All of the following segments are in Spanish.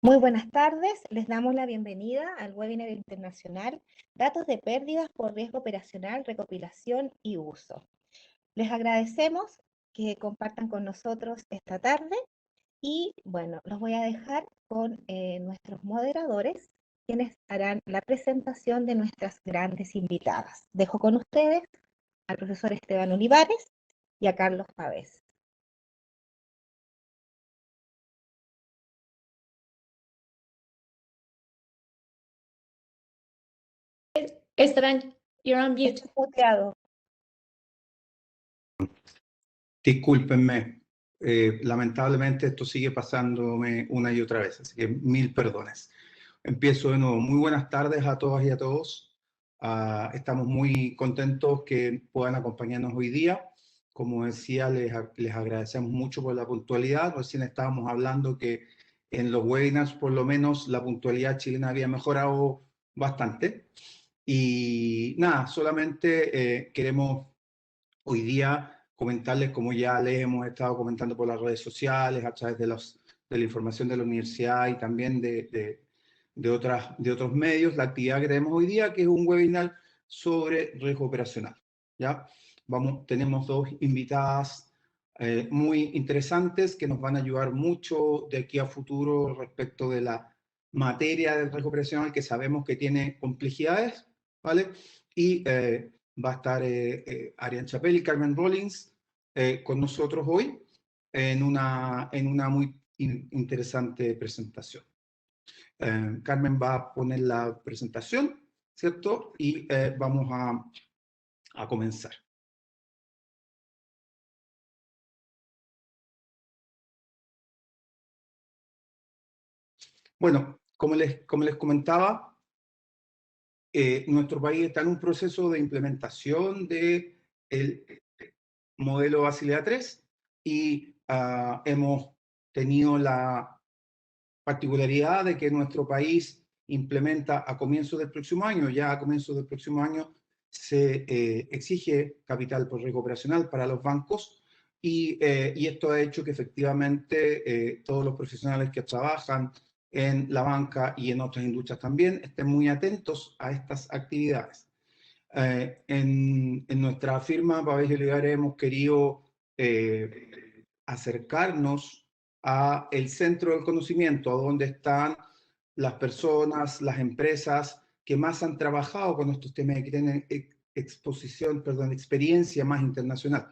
Muy buenas tardes, les damos la bienvenida al webinar internacional Datos de pérdidas por riesgo operacional, recopilación y uso. Les agradecemos que compartan con nosotros esta tarde y bueno, los voy a dejar con nuestros moderadores, quienes harán la presentación de nuestras grandes invitadas. Dejo con ustedes al profesor Esteban Olivares y a Carlos Pavés. Esteban, you're on mute. Discúlpenme, lamentablemente esto sigue pasándome una y otra vez, así que mil perdones. Empiezo de nuevo. Muy buenas tardes a todas y a todos. Estamos muy contentos que puedan acompañarnos hoy día. Como decía, les agradecemos mucho por la puntualidad. Recién estábamos hablando que en los webinars, por lo menos, la puntualidad chilena había mejorado bastante. Y nada, solamente queremos hoy día comentarles, como ya les hemos estado comentando por las redes sociales, a través de la información de la universidad y también de otros medios, la actividad que tenemos hoy día, que es un webinar sobre riesgo operacional. ¿Ya? Tenemos dos invitadas muy interesantes que nos van a ayudar mucho de aquí a futuro respecto de la materia del riesgo operacional, que sabemos que tiene complejidades, ¿vale? Y va a estar Ariane Chapelle y Carmen Rollins con nosotros hoy en una muy interesante presentación. Carmen va a poner la presentación, ¿cierto? Y vamos a comenzar. Bueno, como les comentaba, nuestro país está en un proceso de implementación del modelo Basilea III y hemos tenido la particularidad de que nuestro país implementa a comienzos del próximo año, ya a comienzos del próximo año se exige capital por riesgo operacional para los bancos y esto ha hecho que efectivamente todos los profesionales que trabajan en la banca y en otras industrias también estén muy atentos a estas actividades. En nuestra firma Pavés y Olivares hemos querido acercarnos a el centro del conocimiento, a donde están las personas, las empresas que más han trabajado con estos temas y que tienen experiencia más internacional.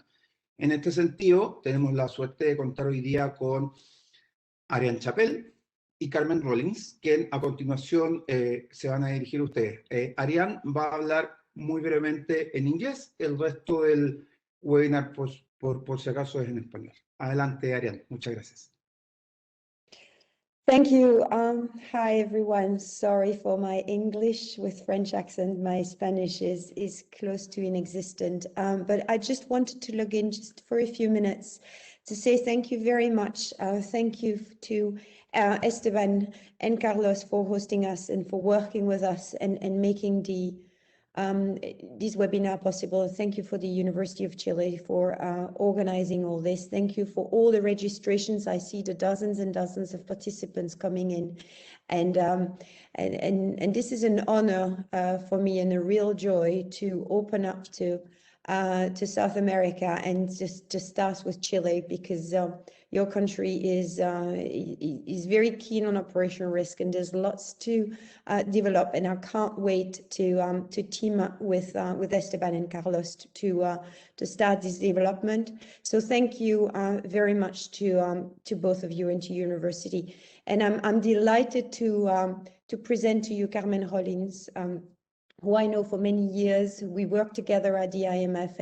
En este sentido, tenemos la suerte de contar hoy día con Ariane Chapelle y Carmen Rollins, que a continuación se van a dirigir a ustedes. Ariane va a hablar muy brevemente en inglés, el resto del webinar, por si acaso, es en español. Adelante, Ariane. Muchas gracias. Thank you. Hi, everyone. Sorry for my English with French accent. My Spanish is close to inexistent. But I just wanted to log in just for a few minutes to say thank you very much. Thank you to Esteban and Carlos for hosting us and for working with us and making this webinar possible. Thank you for the University of Chile for organizing all this. Thank you for all the registrations. I see the dozens and dozens of participants coming in, and this is an honor for me and a real joy to open up to South America and just to start with Chile, because your country is very keen on operational risk, and there's lots to develop. And I can't wait to team up with Esteban and Carlos to start this development. So thank you very much to both of you and to university. And I'm delighted to present to you Carmen Rollins, who I know for many years. We worked together at the IMF,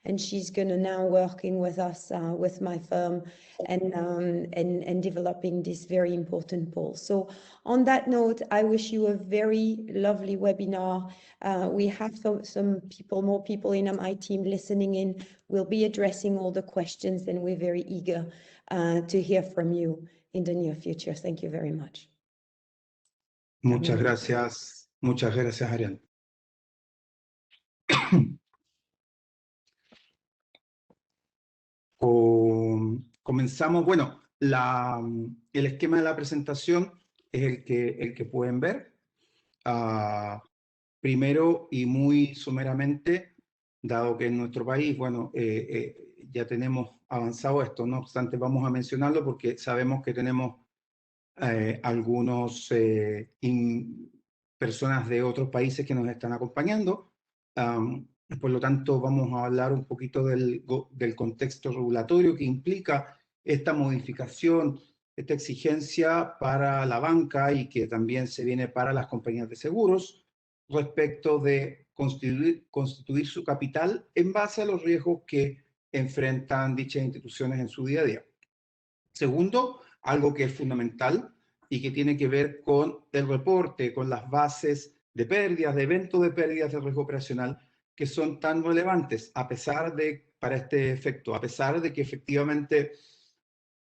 and she's gonna now working with us with my firm and developing this very important poll. So on that note, I wish you a very lovely webinar. We have more people in my team listening in. We'll be addressing all the questions, and we're very eager to hear from you in the near future. Thank you very much. Muchas gracias. Muchas gracias, Ariane. Comenzamos. Bueno, El esquema de la presentación es el que pueden ver. Primero y muy someramente, dado que en nuestro país, bueno, ya tenemos avanzado esto, no obstante vamos a mencionarlo porque sabemos que tenemos algunos personas de otros países que nos están acompañando. Por lo tanto, vamos a hablar un poquito del contexto regulatorio que implica esta modificación, esta exigencia para la banca y que también se viene para las compañías de seguros respecto de constituir su capital en base a los riesgos que enfrentan dichas instituciones en su día a día. Segundo, algo que es fundamental y que tiene que ver con el reporte, con las bases de pérdidas, de eventos de pérdidas de riesgo operacional, que son tan relevantes, a pesar de, para este efecto, a pesar de que efectivamente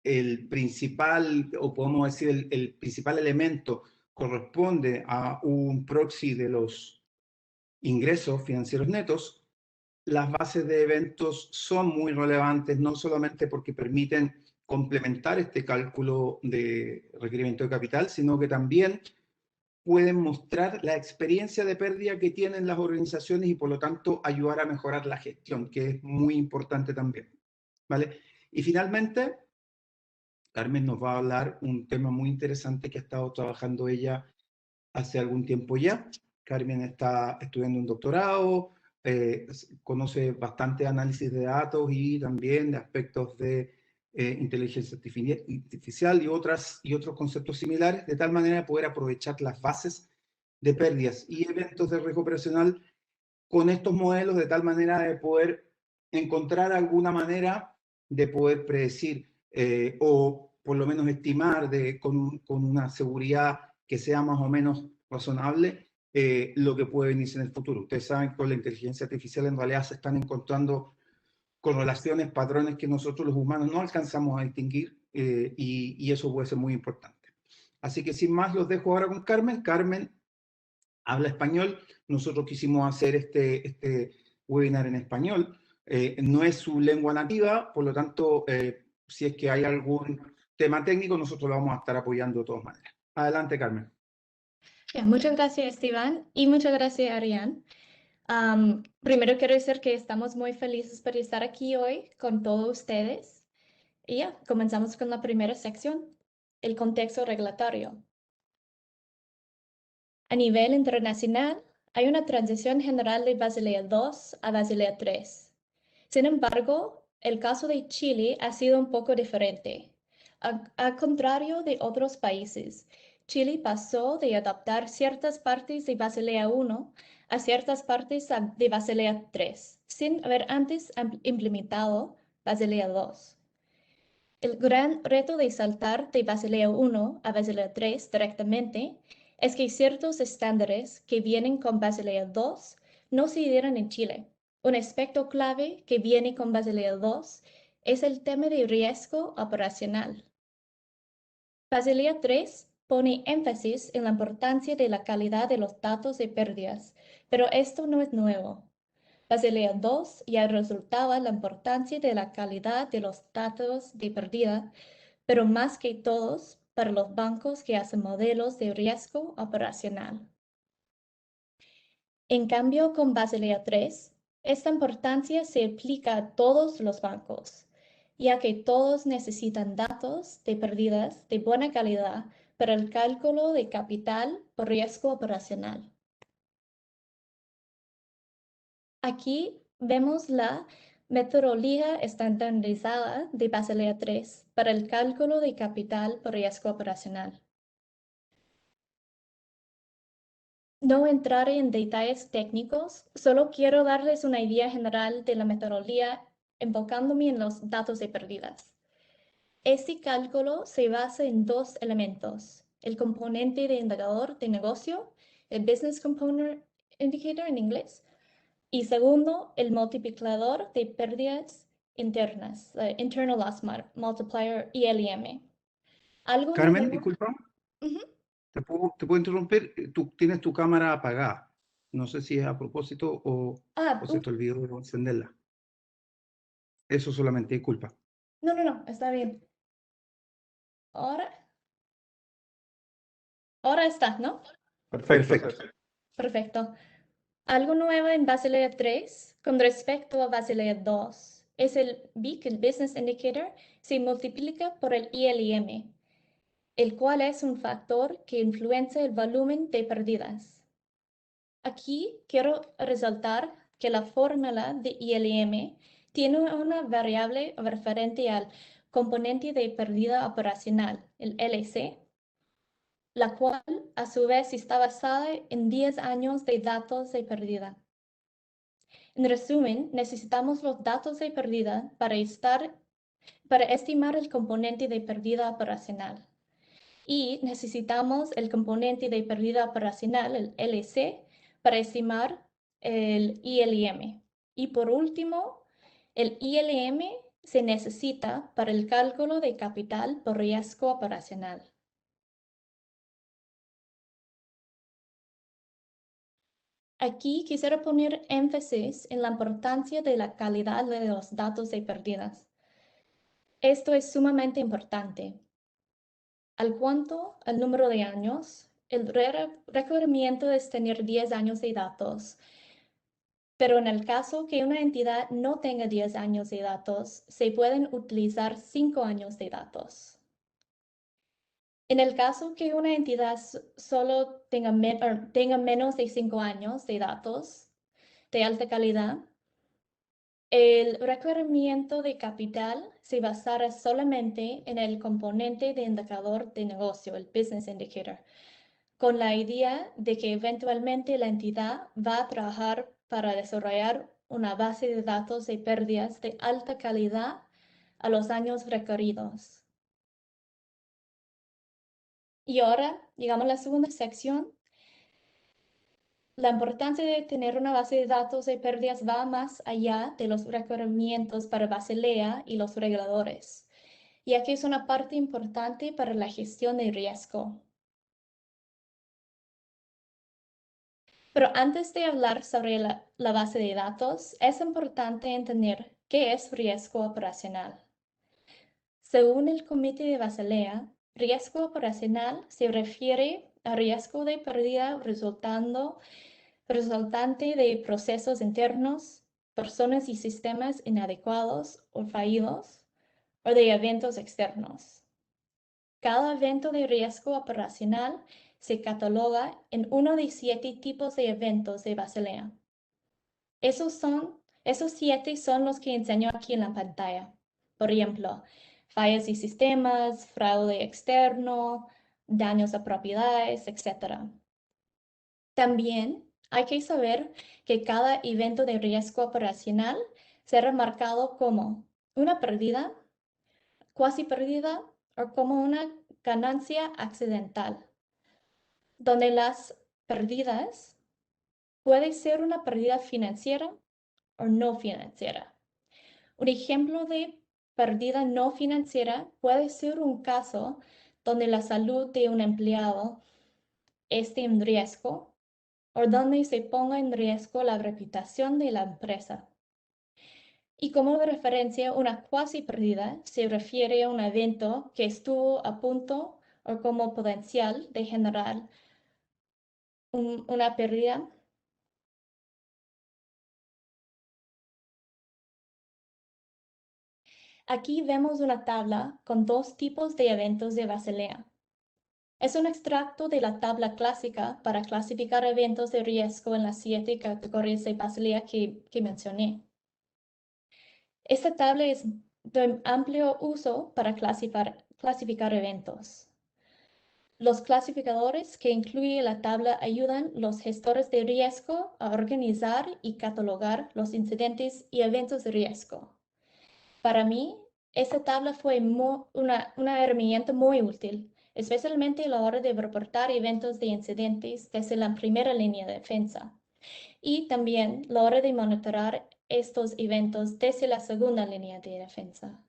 el principal, o podemos decir el principal elemento corresponde a un proxy de los ingresos financieros netos, las bases de eventos son muy relevantes, no solamente porque permiten complementar este cálculo de requerimiento de capital, sino que también pueden mostrar la experiencia de pérdida que tienen las organizaciones y por lo tanto ayudar a mejorar la gestión, que es muy importante también. ¿Vale? Y finalmente, Carmen nos va a hablar un tema muy interesante que ha estado trabajando ella hace algún tiempo ya. Carmen está estudiando un doctorado, conoce bastante análisis de datos y también de aspectos de inteligencia artificial y otros conceptos similares, de tal manera de poder aprovechar las bases de pérdidas y eventos de riesgo operacional con estos modelos, de tal manera de poder encontrar alguna manera de poder predecir o por lo menos estimar con una seguridad que sea más o menos razonable lo que puede venirse en el futuro. Ustedes saben que con la inteligencia artificial en realidad se están encontrando correlaciones, patrones que nosotros los humanos no alcanzamos a distinguir y eso puede ser muy importante. Así que sin más los dejo ahora con Carmen. Carmen habla español. Nosotros quisimos hacer este webinar en español. No es su lengua nativa, por lo tanto, si es que hay algún tema técnico, nosotros lo vamos a estar apoyando de todas maneras. Adelante, Carmen. Muchas gracias, Esteban, y muchas gracias, Ariane. Primero quiero decir que estamos muy felices por estar aquí hoy con todos ustedes. Y ya, comenzamos con la primera sección, el contexto regulatorio. A nivel internacional, hay una transición general de Basilea II a Basilea III. Sin embargo, el caso de Chile ha sido un poco diferente. Al contrario de otros países, Chile pasó de adoptar ciertas partes de Basilea I a ciertas partes de Basilea III, sin haber antes implementado Basilea II. El gran reto de saltar de Basilea I a Basilea III directamente es que ciertos estándares que vienen con Basilea II no se dieron en Chile. Un aspecto clave que viene con Basilea II es el tema de riesgo operacional. Basilea III pone énfasis en la importancia de la calidad de los datos de pérdidas, pero esto no es nuevo. Basilea II ya resultaba la importancia de la calidad de los datos de pérdida, pero más que todos para los bancos que hacen modelos de riesgo operacional. En cambio, con Basilea III, esta importancia se aplica a todos los bancos, ya que todos necesitan datos de pérdidas de buena calidad para el cálculo de capital por riesgo operacional. Aquí vemos la metodología estandarizada de Basilea III para el cálculo de capital por riesgo operacional. No entraré en detalles técnicos, solo quiero darles una idea general de la metodología enfocándome en los datos de pérdidas. Este cálculo se basa en dos elementos: el componente de indicador de negocio, el Business Component Indicator en inglés, y segundo, el multiplicador de pérdidas internas, Internal Loss Multiplier, ILM. Carmen, disculpa, Ujú. ¿te puedo interrumpir? Tú tienes tu cámara apagada. No sé si es a propósito o se te olvidó encenderla. Eso solamente, disculpa. No, está bien. Ahora está, ¿no? Perfecto. Perfecto. Algo nuevo en Basilea 3 con respecto a Basilea 2 es el BIC, el Business Indicator, se multiplica por el ILM, el cual es un factor que influencia el volumen de pérdidas. Aquí quiero resaltar que la fórmula de ILM tiene una variable referente al componente de pérdida operacional, el LC, la cual a su vez está basada en 10 años de datos de pérdida. En resumen, necesitamos los datos de pérdida para estimar el componente de pérdida operacional. Y necesitamos el componente de pérdida operacional, el LC, para estimar el ILM. Y por último, el ILM se necesita para el cálculo de capital por riesgo operacional. Aquí quisiera poner énfasis en la importancia de la calidad de los datos de pérdidas. Esto es sumamente importante. Al cuanto al número de años, el requerimiento es tener 10 años de datos. Pero en el caso que una entidad no tenga 10 años de datos, se pueden utilizar 5 años de datos. En el caso que una entidad solo tenga menos de 5 años de datos de alta calidad, el requerimiento de capital se basará solamente en el componente de indicador de negocio, el Business Indicator, con la idea de que eventualmente la entidad va a trabajar para desarrollar una base de datos de pérdidas de alta calidad a los años requeridos. Y ahora llegamos a la segunda sección. La importancia de tener una base de datos de pérdidas va más allá de los requerimientos para Basilea y los reguladores, ya que es una parte importante para la gestión de riesgo. Pero antes de hablar sobre la base de datos, es importante entender qué es riesgo operacional. Según el Comité de Basilea, riesgo operacional se refiere a riesgo de pérdida resultante de procesos internos, personas y sistemas inadecuados o fallidos, o de eventos externos. Cada evento de riesgo operacional se cataloga en uno de 7 tipos de eventos de Basilea. Esos 7 son los que enseño aquí en la pantalla. Por ejemplo, fallas y sistemas, fraude externo, daños a propiedades, etc. También hay que saber que cada evento de riesgo operacional será marcado como una pérdida, cuasi pérdida o como una ganancia accidental, donde las pérdidas pueden ser una pérdida financiera o no financiera. Un ejemplo de pérdida no financiera puede ser un caso donde la salud de un empleado esté en riesgo o donde se ponga en riesgo la reputación de la empresa. Y como referencia, una cuasi pérdida se refiere a un evento que estuvo a punto o como potencial de generar una pérdida. Aquí vemos una tabla con 2 tipos de eventos de Basilea. Es un extracto de la tabla clásica para clasificar eventos de riesgo en las 7 categorías de Basilea que mencioné. Esta tabla es de amplio uso para clasificar eventos. Los clasificadores que incluye la tabla ayudan a los gestores de riesgo a organizar y catalogar los incidentes y eventos de riesgo. Para mí, esta tabla fue una herramienta muy útil, especialmente a la hora de reportar eventos de incidentes desde la primera línea de defensa y también a la hora de monitorar estos eventos desde la segunda línea de defensa.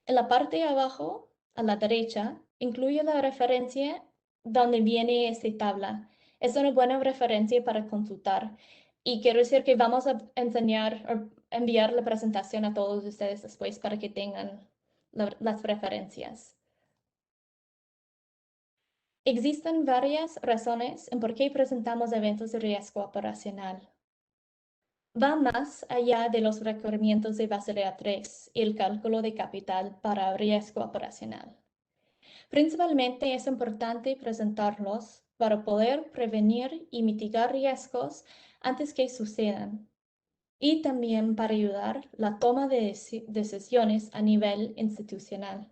En la parte de abajo, a la derecha, incluye la referencia donde viene esta tabla. Es una buena referencia para consultar. Y quiero decir que vamos a enviar la presentación a todos ustedes después para que tengan las referencias. Existen varias razones en por qué presentamos eventos de riesgo operacional. Va más allá de los requerimientos de Basilea III y el cálculo de capital para riesgo operacional. Principalmente es importante presentarlos para poder prevenir y mitigar riesgos antes que sucedan, y también para ayudar la toma de decisiones a nivel institucional.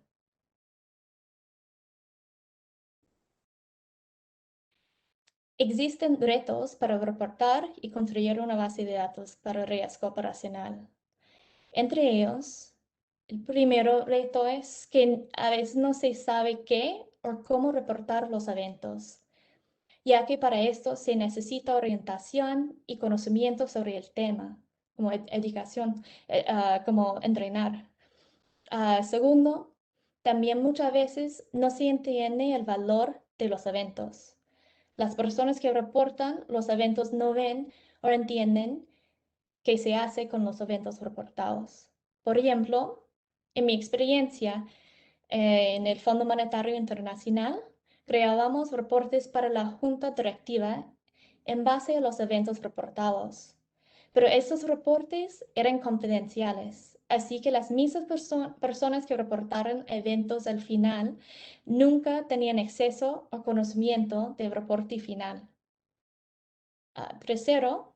Existen retos para reportar y construir una base de datos para riesgo operacional. Entre ellos, el primero reto es que a veces no se sabe qué o cómo reportar los eventos, ya que para esto se necesita orientación y conocimiento sobre el tema, como educación, como entrenar. Segundo, también muchas veces no se entiende el valor de los eventos. Las personas que reportan los eventos no ven o entienden qué se hace con los eventos reportados. Por ejemplo, en mi experiencia en el Fondo Monetario Internacional, creábamos reportes para la junta directiva en base a los eventos reportados. Pero estos reportes eran confidenciales, así que las mismas personas que reportaron eventos al final nunca tenían acceso o conocimiento del reporte final. Tercero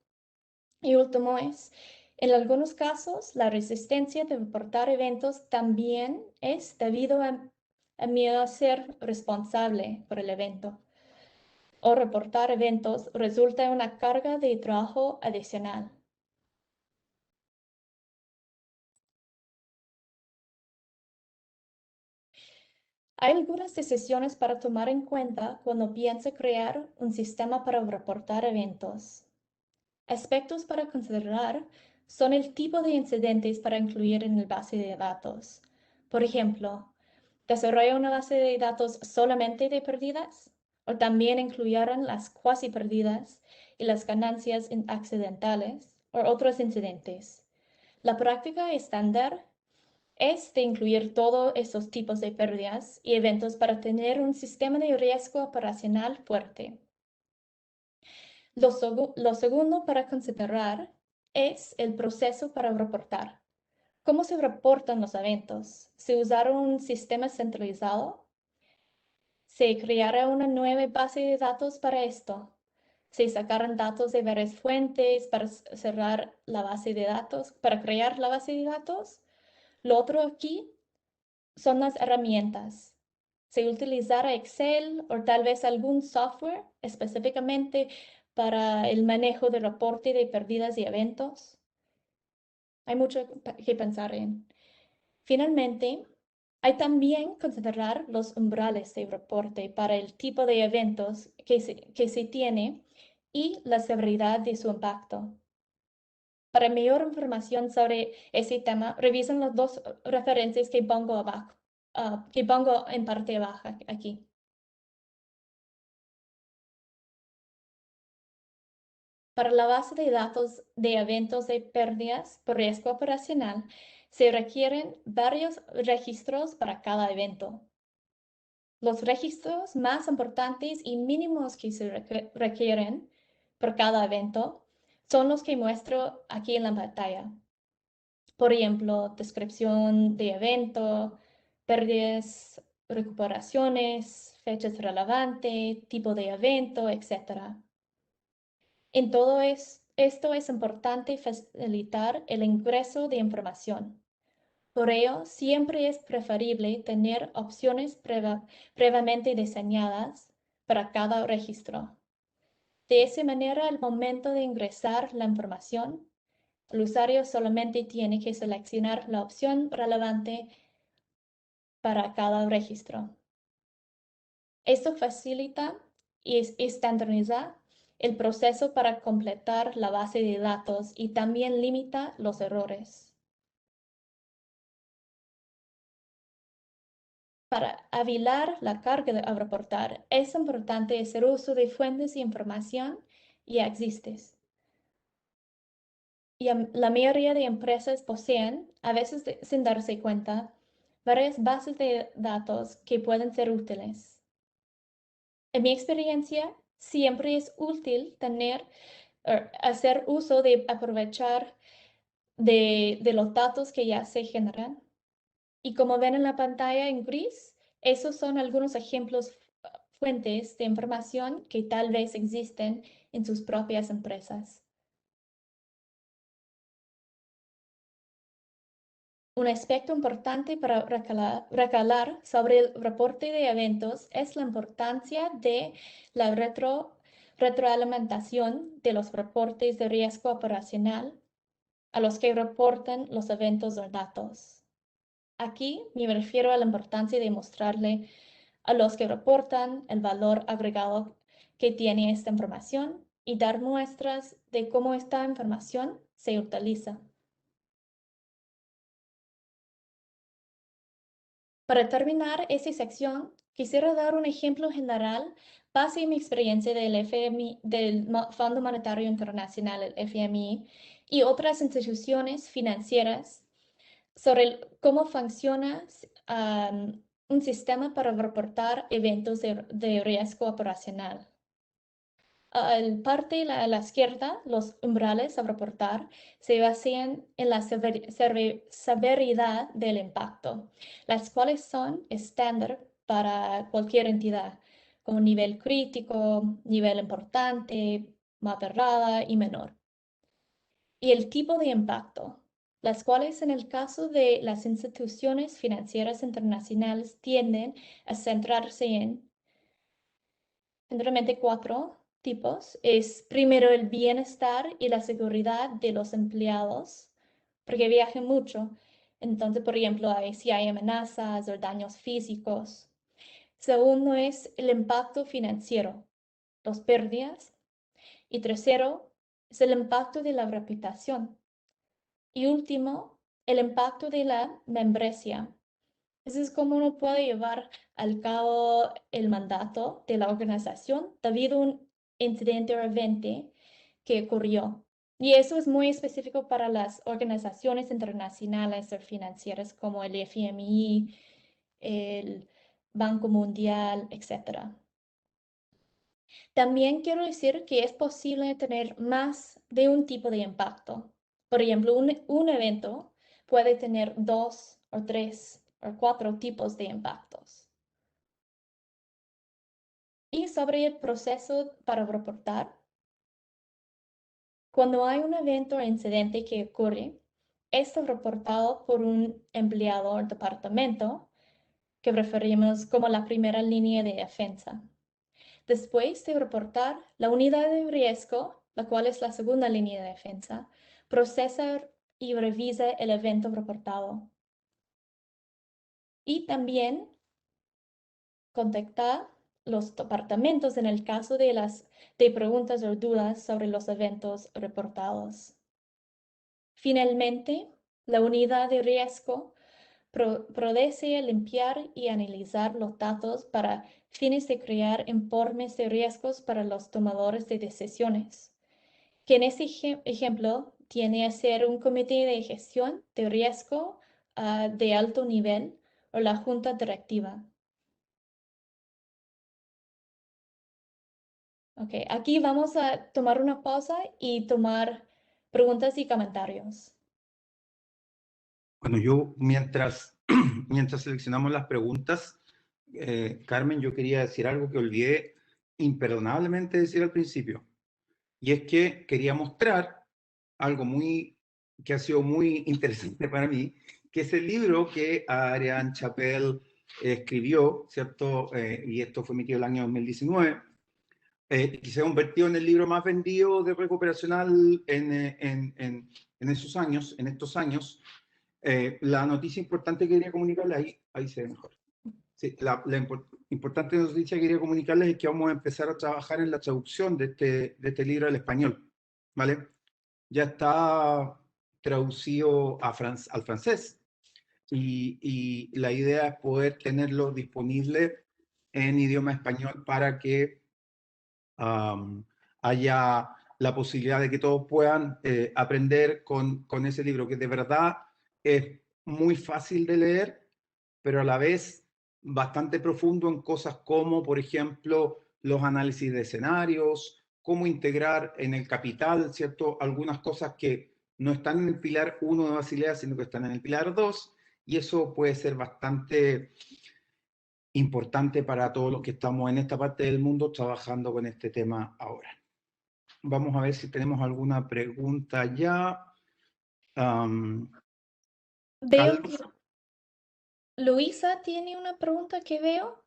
y último es, en algunos casos, la resistencia de reportar eventos también es debido a miedo a ser responsable por el evento. O reportar eventos resulta en una carga de trabajo adicional. Hay algunas decisiones para tomar en cuenta cuando piensa crear un sistema para reportar eventos. Aspectos para considerar son el tipo de incidentes para incluir en el base de datos. Por ejemplo, ¿desarrolla una base de datos solamente de pérdidas? ¿O también incluyeron las cuasi pérdidas y las ganancias accidentales o otros incidentes? La práctica estándar es de incluir todos esos tipos de pérdidas y eventos para tener un sistema de riesgo operacional fuerte. Lo segundo para considerar es el proceso para reportar. ¿Cómo se reportan los eventos? ¿Se usaron un sistema centralizado? ¿Se creará una nueva base de datos para esto? ¿Se sacaron datos de varias fuentes para cerrar la base de datos, para crear la base de datos? Lo otro aquí son las herramientas. ¿Se utilizará Excel o tal vez algún software específicamente para el manejo de reporte de pérdidas y eventos? Hay mucho que pensar en. Finalmente, hay también considerar los umbrales de reporte para el tipo de eventos que se tiene y la severidad de su impacto. Para mayor información sobre ese tema, revisen las dos referencias que pongo abajo, que pongo en parte baja aquí. Para la base de datos de eventos de pérdidas por riesgo operacional, se requieren varios registros para cada evento. Los registros más importantes y mínimos que se requieren por cada evento son los que muestro aquí en la pantalla. Por ejemplo, descripción de evento, pérdidas, recuperaciones, fechas relevantes, tipo de evento, etc. En todo esto es importante facilitar el ingreso de información. Por ello, siempre es preferible tener opciones previamente diseñadas para cada registro. De esa manera, al momento de ingresar la información, el usuario solamente tiene que seleccionar la opción relevante para cada registro. Esto facilita y estandariza el proceso para completar la base de datos y también limita los errores. Para avilar la carga a reportar, es importante hacer uso de fuentes de información ya existentes. Y la mayoría de empresas poseen, a veces sin darse cuenta, varias bases de datos que pueden ser útiles. En mi experiencia, siempre es útil hacer uso de aprovechar de los datos que ya se generan. Y como ven en la pantalla en gris, esos son algunos ejemplos fuentes de información que tal vez existen en sus propias empresas. Un aspecto importante para recalar sobre el reporte de eventos es la importancia de la retroalimentación de los reportes de riesgo operacional a los que reportan los eventos o datos. Aquí me refiero a la importancia de mostrarle a los que reportan el valor agregado que tiene esta información y dar muestras de cómo esta información se utiliza. Para terminar esta sección, quisiera dar un ejemplo general basado en mi experiencia del FMI, del Fondo Monetario Internacional, el FMI, y otras instituciones financieras sobre cómo funciona un sistema para reportar eventos de riesgo operacional. Al parte a la izquierda, los umbrales a reportar se basan en la severidad del impacto, las cuales son estándar para cualquier entidad, como nivel crítico, nivel importante, moderada y menor. Y el tipo de impacto, las cuales en el caso de las instituciones financieras internacionales tienden a centrarse en generalmente 4 tipos. Es primero el bienestar y la seguridad de los empleados, porque viajan mucho. Entonces, por ejemplo, si hay amenazas o daños físicos. Segundo es el impacto financiero, las pérdidas. Y tercero es el impacto de la reputación. Y último, el impacto de la membresía. Eso es como uno puede llevar al cabo el mandato de la organización debido a un incidente o evento que ocurrió. Y eso es muy específico para las organizaciones internacionales o financieras como el FMI, el Banco Mundial, etc. También quiero decir que es posible tener más de un tipo de impacto. Por ejemplo, un evento puede tener 2 o 3 o 4 tipos de impactos. Y sobre el proceso para reportar, cuando hay un evento o incidente que ocurre, esto es reportado por un empleado o departamento que referimos como la primera línea de defensa. Después de reportar, la unidad de riesgo, la cual es la segunda línea de defensa, procesa y revisa el evento reportado. Y también contacta los departamentos en el caso de preguntas o dudas sobre los eventos reportados. Finalmente, la unidad de riesgo procede a limpiar y analizar los datos para fines de crear informes de riesgos para los tomadores de decisiones, que en este ejemplo tiene a ser un comité de gestión de riesgo de alto nivel o la junta directiva. Ok, aquí vamos a tomar una pausa y tomar preguntas y comentarios. Bueno, yo mientras seleccionamos las preguntas, Carmen, yo quería decir algo que olvidé imperdonablemente decir al principio. Y es que quería mostrar algo que ha sido muy interesante para mí, que es el libro que Ariane Chappell escribió, ¿cierto? Y esto fue emitido el año 2019, que se ha convertido en el libro más vendido de recuperacional en estos años. La noticia importante que quería comunicarles, ahí se ve mejor. Sí, la importante noticia que quería comunicarles es que vamos a empezar a trabajar en la traducción de este libro al español, ¿vale? Ya está traducido al francés y la idea es poder tenerlo disponible en idioma español para que haya la posibilidad de que todos puedan aprender con ese libro, que de verdad es muy fácil de leer, pero a la vez bastante profundo en cosas como, por ejemplo, los análisis de escenarios, cómo integrar en el capital, ¿cierto? Algunas cosas que no están en el pilar 1 de Basilea, sino que están en el pilar 2, y eso puede ser bastante importante para todos los que estamos en esta parte del mundo trabajando con este tema ahora. Vamos a ver si tenemos alguna pregunta ya. Veo que Luisa tiene una pregunta que veo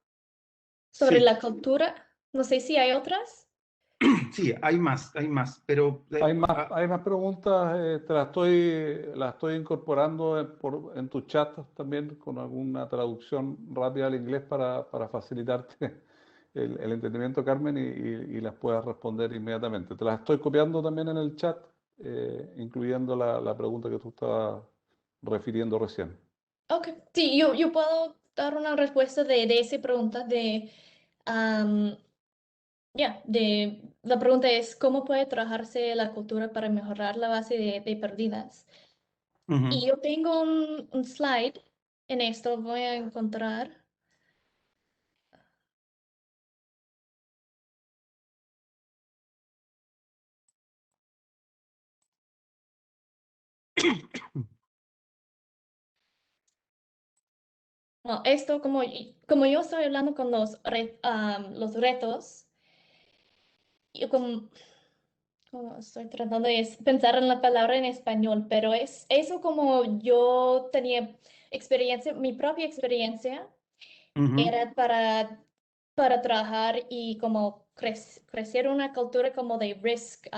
sobre Sí. la cultura. No sé si hay otras. Sí, hay más, pero... Hay más preguntas, las estoy incorporando en tu chat también con alguna traducción rápida al inglés para facilitarte el entendimiento, Carmen, y las puedas responder inmediatamente. Te las estoy copiando también en el chat, incluyendo la pregunta que tú estabas refiriendo recién. Ok, sí, yo puedo dar una respuesta de esa pregunta la pregunta es ¿cómo puede trabajarse la cultura para mejorar la base de pérdidas? Y yo tengo un slide en esto, voy a encontrar. No, esto como yo estoy hablando con los retos, yo como estoy tratando de pensar en la palabra en español, pero es eso como yo tenía experiencia, mi propia experiencia era para trabajar y como crecer una cultura como de risk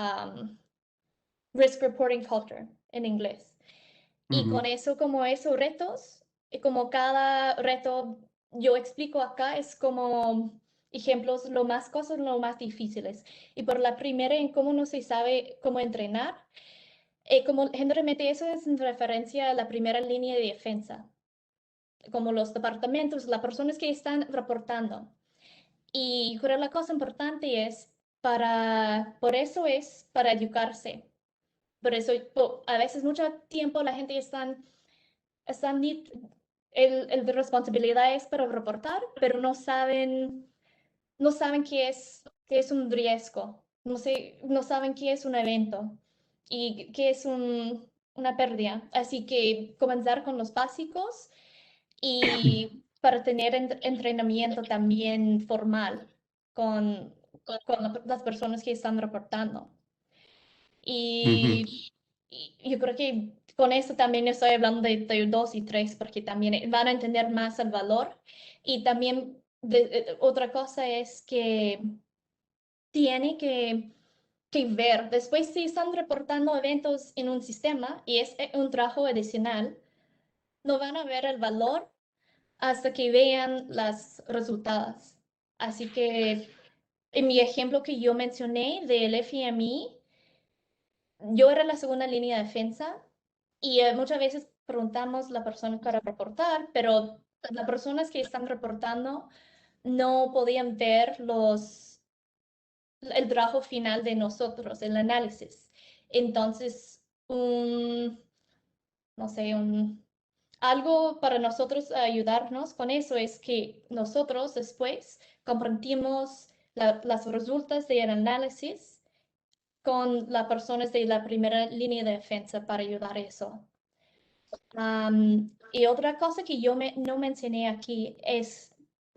reporting culture en inglés. Y con eso, como esos retos, y como cada reto yo explico acá, es como ejemplos, lo más difíciles. Y por la primera, en cómo no se sabe cómo entrenar, como generalmente eso es en referencia a la primera línea de defensa, como los departamentos, las personas que están reportando. Y creo la cosa importante es por eso es para educarse. Por eso a veces mucho tiempo la gente están el de responsabilidad es para reportar, pero no saben qué es un riesgo, no saben qué es un evento y qué es una pérdida. Así que comenzar con los básicos y para tener entrenamiento también formal con las personas que están reportando. Y yo creo que con esto también estoy hablando de 2 y 3, porque también van a entender más el valor. Y también otra cosa es que tiene que ver, después si están reportando eventos en un sistema y es un trabajo adicional, no van a ver el valor hasta que vean los resultados. Así que en mi ejemplo que yo mencioné del FMI, yo era la segunda línea de defensa y muchas veces preguntamos a la persona para reportar, pero las personas que están reportando no podían ver el trabajo final de nosotros, el análisis. Entonces, no sé, algo para nosotros ayudarnos con eso es que nosotros después compartimos las resultados del análisis con las personas de la primera línea de defensa para ayudar a eso. Y otra cosa que yo no mencioné aquí es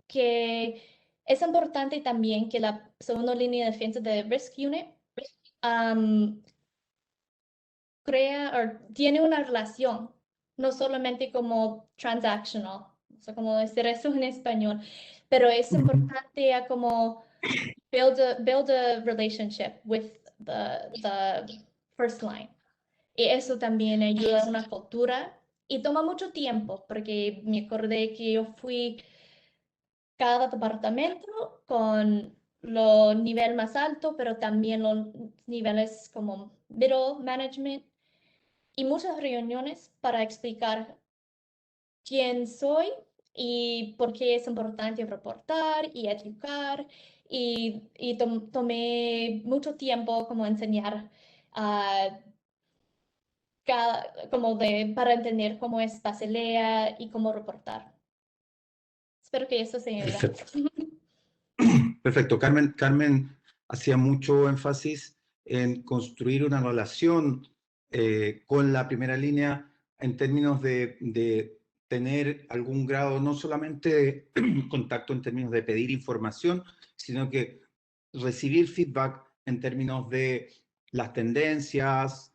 que es importante también que la segunda línea de defensa de Risk Unit tiene una relación, no solamente como transactional, no sé cómo decir eso en español, pero es importante a como build a relationship with the first line. Y eso también ayuda a una cultura y toma mucho tiempo, porque me acordé que yo fui cada departamento con lo nivel más alto, pero también los niveles como middle management y muchas reuniones para explicar quién soy y por qué es importante reportar y educar y tomé mucho tiempo como enseñar para entender cómo es Basilea y cómo reportar. Espero que eso se ayude. Perfecto. Carmen hacía mucho énfasis en construir una relación con la primera línea en términos de tener algún grado, no solamente de contacto en términos de pedir información, sino que recibir feedback en términos de las tendencias,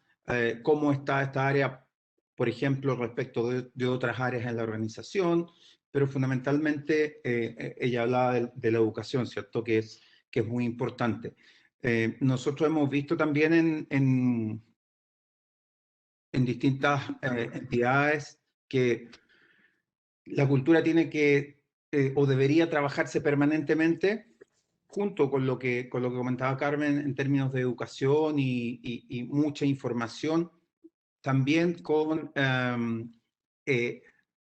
cómo está esta área, por ejemplo, respecto de otras áreas en la organización, pero fundamentalmente ella hablaba de la educación, ¿cierto? Que es muy importante. Nosotros hemos visto también en distintas entidades que la cultura tiene que o debería trabajarse permanentemente junto con lo que comentaba Carmen en términos de educación y mucha información, también con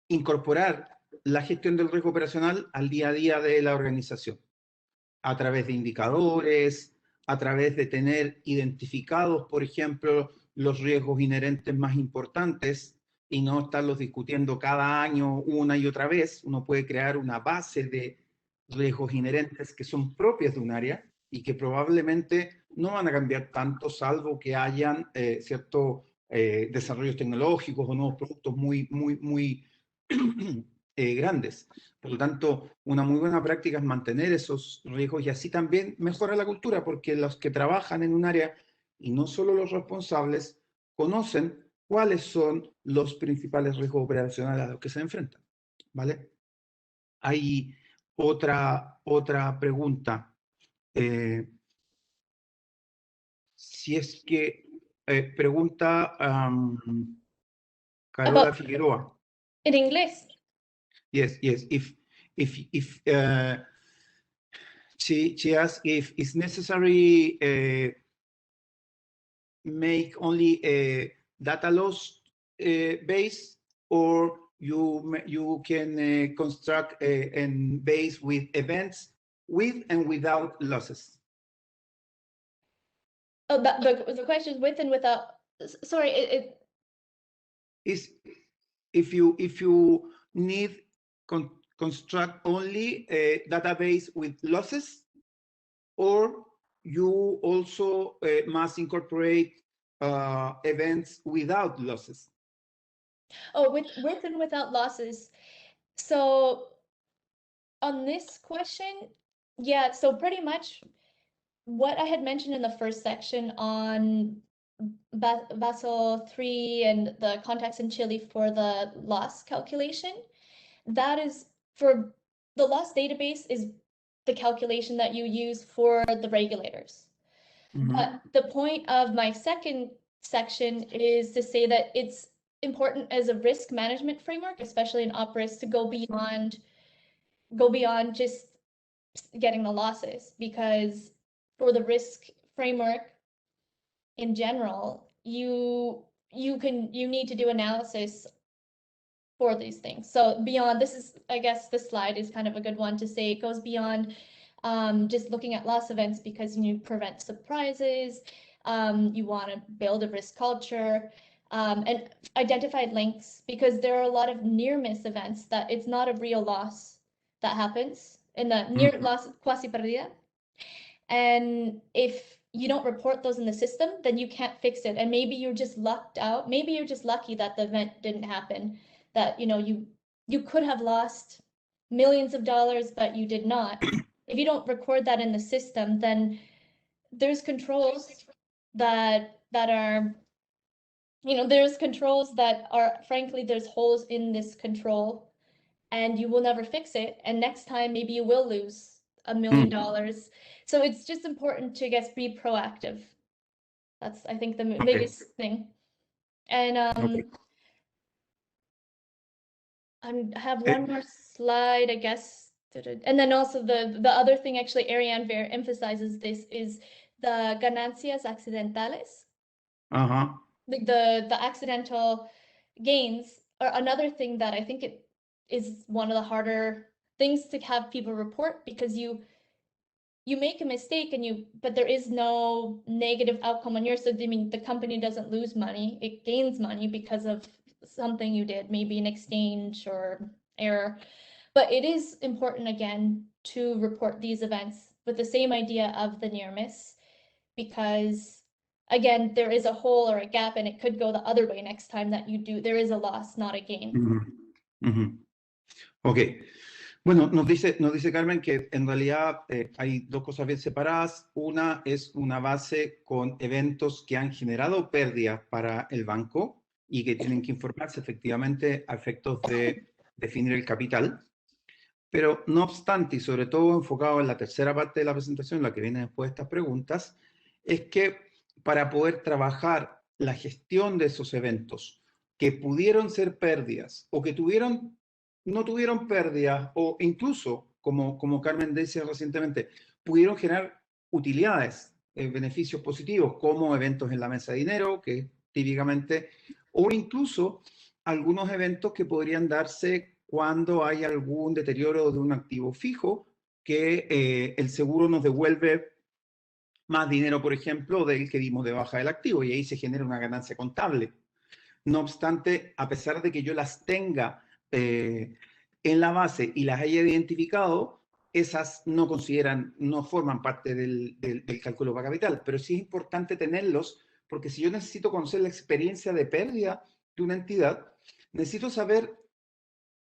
incorporar la gestión del riesgo operacional al día a día de la organización, a través de indicadores, a través de tener identificados, por ejemplo, los riesgos inherentes más importantes y no estarlos discutiendo cada año una y otra vez. Uno puede crear una base de riesgos inherentes que son propias de un área y que probablemente no van a cambiar tanto, salvo que hayan ciertos desarrollos tecnológicos o nuevos productos muy grandes. Por lo tanto, una muy buena práctica es mantener esos riesgos y así también mejora la cultura, porque los que trabajan en un área, y no solo los responsables, conocen cuáles son los principales riesgos operacionales a los que se enfrentan. ¿Vale? Hay otra pregunta. Si es que pregunta Carola Figueroa. En inglés. Yes. If she asks if it's necessary make only a data loss base, or you can construct a base with events with and without losses. Oh, the question is with and without. Sorry, Is if you need construct only a database with losses, or you also must incorporate events without losses. Oh, with and without losses. So on this question, yeah, so pretty much what I had mentioned in the first section on Basel III and the context in Chile for the loss calculation, that is for the loss database is the calculation that you use for the regulators. Mm-hmm. But the point of my second section is to say that it's important as a risk management framework, especially in operas, to go beyond just getting the losses, because for the risk framework in general, you need to do analysis for these things. So beyond this is, I guess this slide is kind of a good one to say it goes beyond just looking at loss events, because you prevent surprises, you want to build a risk culture, and identified links, because there are a lot of near miss events that it's not a real loss that happens in the near loss quasi pérdida. And if you don't report those in the system, then you can't fix it. And maybe you're just lucked out. Maybe you're just lucky that the event didn't happen, that you could have lost millions of dollars, but you did not. If you don't record that in the system, then there's controls that are, there's controls that are, frankly, there's holes in this control and you will never fix it. And next time, maybe you will lose $1 million. So it's just important to, I guess, be proactive. That's, I think, the biggest thing. And I have one more slide, I guess. And then also the other thing, actually, Ariane Ver emphasizes this, is the ganancias accidentales. The accidental gains are another thing that I think it is one of the harder things to have people report, because you make a mistake but there is no negative outcome on yours. So I mean, the company doesn't lose money, it gains money because of something you did, maybe an exchange or error. But it is important, again, to report these events with the same idea of the near miss, because again, there is a hole or a gap and it could go the other way next time that you do. There is a loss, not a gain. Ok. Bueno, nos dice Carmen que en realidad hay dos cosas bien separadas. Una es una base con eventos que han generado pérdidas para el banco y que tienen que informarse efectivamente a efectos de definir el capital. Pero no obstante, y sobre todo enfocado en la tercera parte de la presentación, la que viene después de estas preguntas, es que para poder trabajar la gestión de esos eventos que pudieron ser pérdidas o que no tuvieron pérdidas o incluso, como Carmen decía recientemente, pudieron generar utilidades, beneficios positivos, como eventos en la mesa de dinero, que típicamente, o incluso algunos eventos que podrían darse cuando hay algún deterioro de un activo fijo, que el seguro nos devuelve más dinero, por ejemplo, del que dimos de baja del activo, y ahí se genera una ganancia contable. No obstante, a pesar de que yo las tenga en la base y las haya identificado, esas no forman parte del cálculo para capital, pero sí es importante tenerlos, porque si yo necesito conocer la experiencia de pérdida de una entidad, necesito saber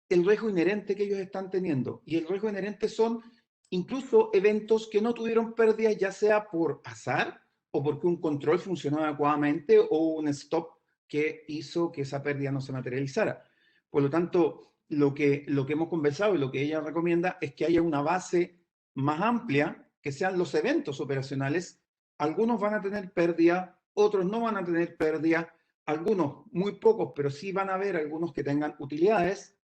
el riesgo inherente que ellos están teniendo. Y el riesgo inherente son incluso eventos que no tuvieron pérdidas, ya sea por azar o porque un control funcionó adecuadamente o un stop que hizo que esa pérdida no se materializara. Por lo tanto, lo que hemos conversado y lo que ella recomienda es que haya una base más amplia, que sean los eventos operacionales. Algunos van a tener pérdida, otros no van a tener pérdida, algunos muy pocos, pero sí van a haber algunos que tengan utilidades,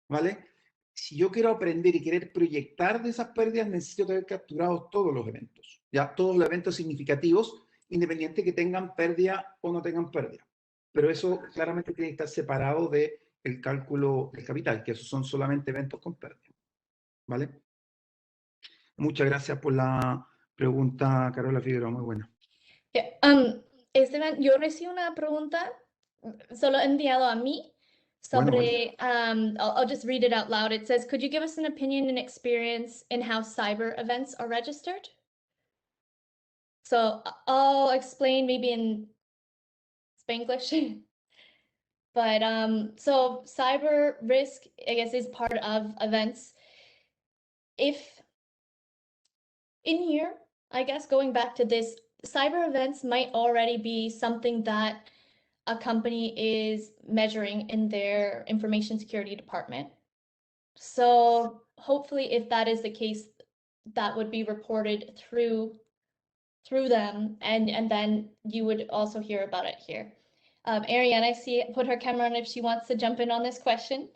¿vale? Si yo quiero aprender y querer proyectar de esas pérdidas, necesito tener capturados todos los eventos, ya todos los eventos significativos, independiente que tengan pérdida o no tengan pérdida. Pero eso claramente tiene que estar separado del cálculo del capital, que esos son solamente eventos con pérdida, ¿vale? Muchas gracias por la pregunta, Carola Figueroa, muy buena. Esteban, yo recibí una pregunta solo enviado a mí sobre, I'll just read it out loud. It says, could you give us an opinion and experience in how cyber events are registered? So I'll explain maybe in Spanglish. But so cyber risk, I guess, is part of events. If in here, I guess going back to this, cyber events might already be something that a company is measuring in their information security department. So hopefully, if that is the case, that would be reported through them, and then you would also hear about it here. Ariane, I see put her camera on if she wants to jump in on this question.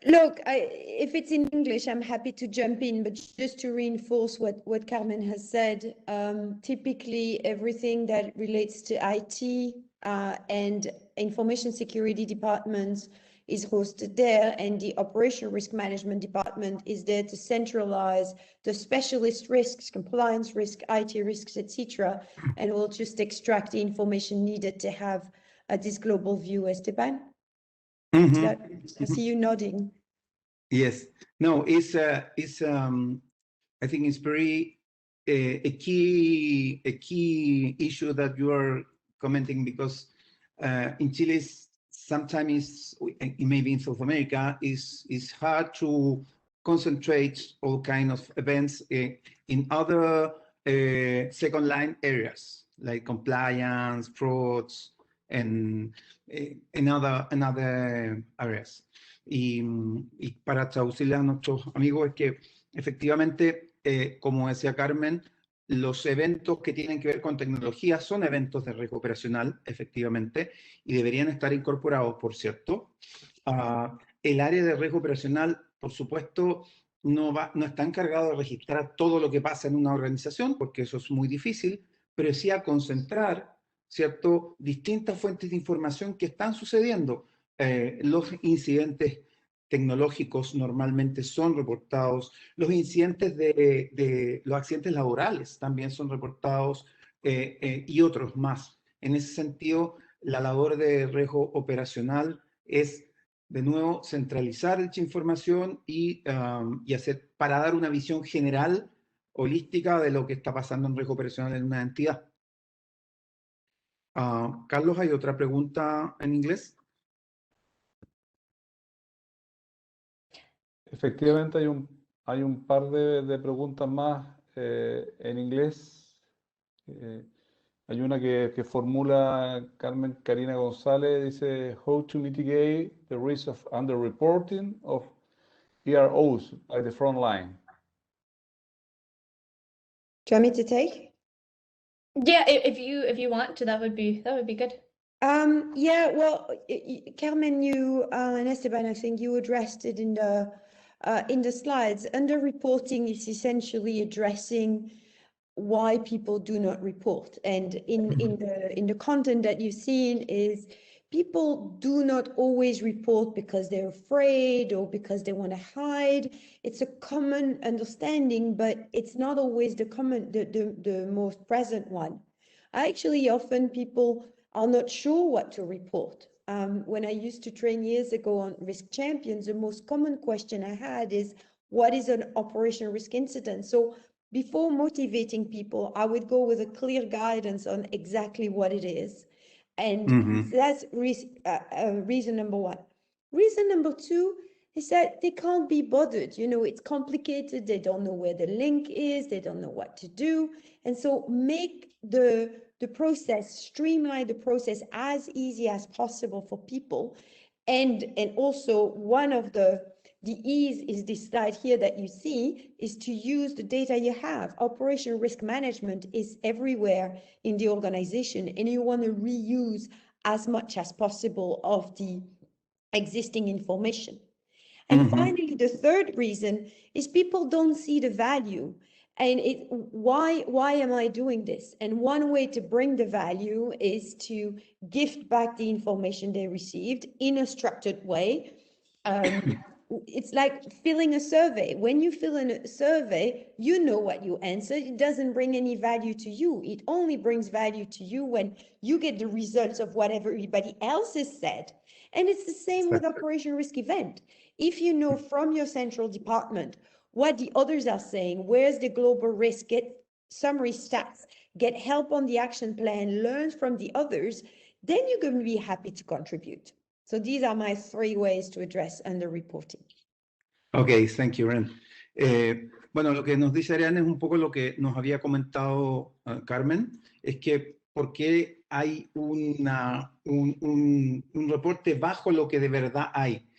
Look, if it's in English, I'm happy to jump in, but just to reinforce what Carmen has said, typically everything that relates to IT and information security departments is hosted there, and the operational risk management department is there to centralize the specialist risks, compliance risk, IT risks, etc., and will just extract the information needed to have this global view. Esteban? I see you nodding. Yes. No, I think it's very a key issue that you are commenting, because in Chile, sometimes maybe in South America, is hard to concentrate all kind of events in other second line areas like compliance, frauds, and in other areas. Y para traducirle a nuestros amigos es que efectivamente, como decía Carmen, los eventos que tienen que ver con tecnología son eventos de riesgo operacional, efectivamente, y deberían estar incorporados, por cierto. El área de riesgo operacional, por supuesto, no está encargado de registrar todo lo que pasa en una organización, porque eso es muy difícil, pero sí a concentrar, ¿cierto?, distintas fuentes de información que están sucediendo. Los incidentes tecnológicos normalmente son reportados, los incidentes los accidentes laborales también son reportados, y otros más. En ese sentido, la labor de riesgo operacional es, de nuevo, centralizar dicha información y hacer, para dar una visión general holística de lo que está pasando en riesgo operacional en una entidad. Carlos, ¿hay otra pregunta en inglés? Efectivamente, hay un par de preguntas más en inglés. Hay una que formula Carmen Karina González, dice, how to mitigate the risk of underreporting of EROs by the front line. Do you want me to take? Yeah, if you want to, that would be good. Yeah, well, Carmen, you and Esteban, I think you addressed it in the slides. Underreporting is essentially addressing why people do not report, and in the content that you've seen is people do not always report because they're afraid or because they want to hide. It's a common understanding, but it's not always the most present one. Actually, often people are not sure what to report. When I used to train years ago on risk champions, the most common question I had is, what is an operational risk incident? So before motivating people, I would go with a clear guidance on exactly what it is. And that's reason number one. Reason number two is that they can't be bothered. You know, it's complicated. They don't know where the link is. They don't know what to do. And so make the process, streamline the process as easy as possible for people. And also one of the ease is this slide here that you see, is to use the data you have. Operational risk management is everywhere in the organization, and you want to reuse as much as possible of the existing information. And finally, the third reason is people don't see the value. And why am I doing this? And one way to bring the value is to gift back the information they received in a structured way. It's like filling a survey. When you fill in a survey, you know what you answered. It doesn't bring any value to you. It only brings value to you when you get the results of what everybody else has said. And it's the same with Operation Risk Event. If you know from your central department what the others are saying, where's the global risk, get summary stats, get help on the action plan, learn from the others, then you're going to be happy to contribute. So these are my 3 ways to address underreporting. Ok, thank you, Ren. Bueno, lo que nos dice Ariane es un poco lo que nos había comentado Carmen, es que por qué hay un reporte bajo lo que de verdad hay.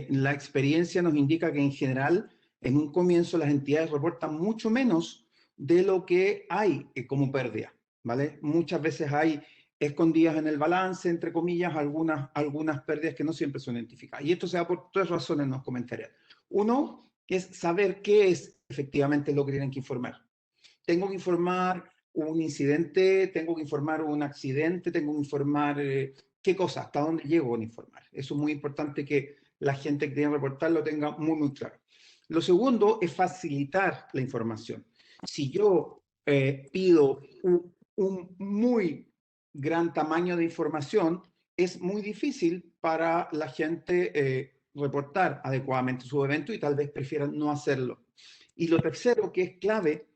La experiencia nos indica que en general, en un comienzo, las entidades reportan mucho menos de lo que hay como pérdida, ¿vale? Muchas veces hay escondidas en el balance, entre comillas, algunas pérdidas que no siempre son identificadas. Y esto se da por 3 razones, nos comentaría. Uno es saber qué es efectivamente lo que tienen que informar. Tengo que informar un incidente, tengo que informar un accidente, tengo que informar qué cosa, hasta dónde llego con informar. Eso es muy importante que la gente que tiene que reportar lo tenga muy, muy claro. Lo segundo es facilitar la información. Si yo pido un muy gran tamaño de información, es muy difícil para la gente reportar adecuadamente su evento y tal vez prefieran no hacerlo. Y lo tercero que es clave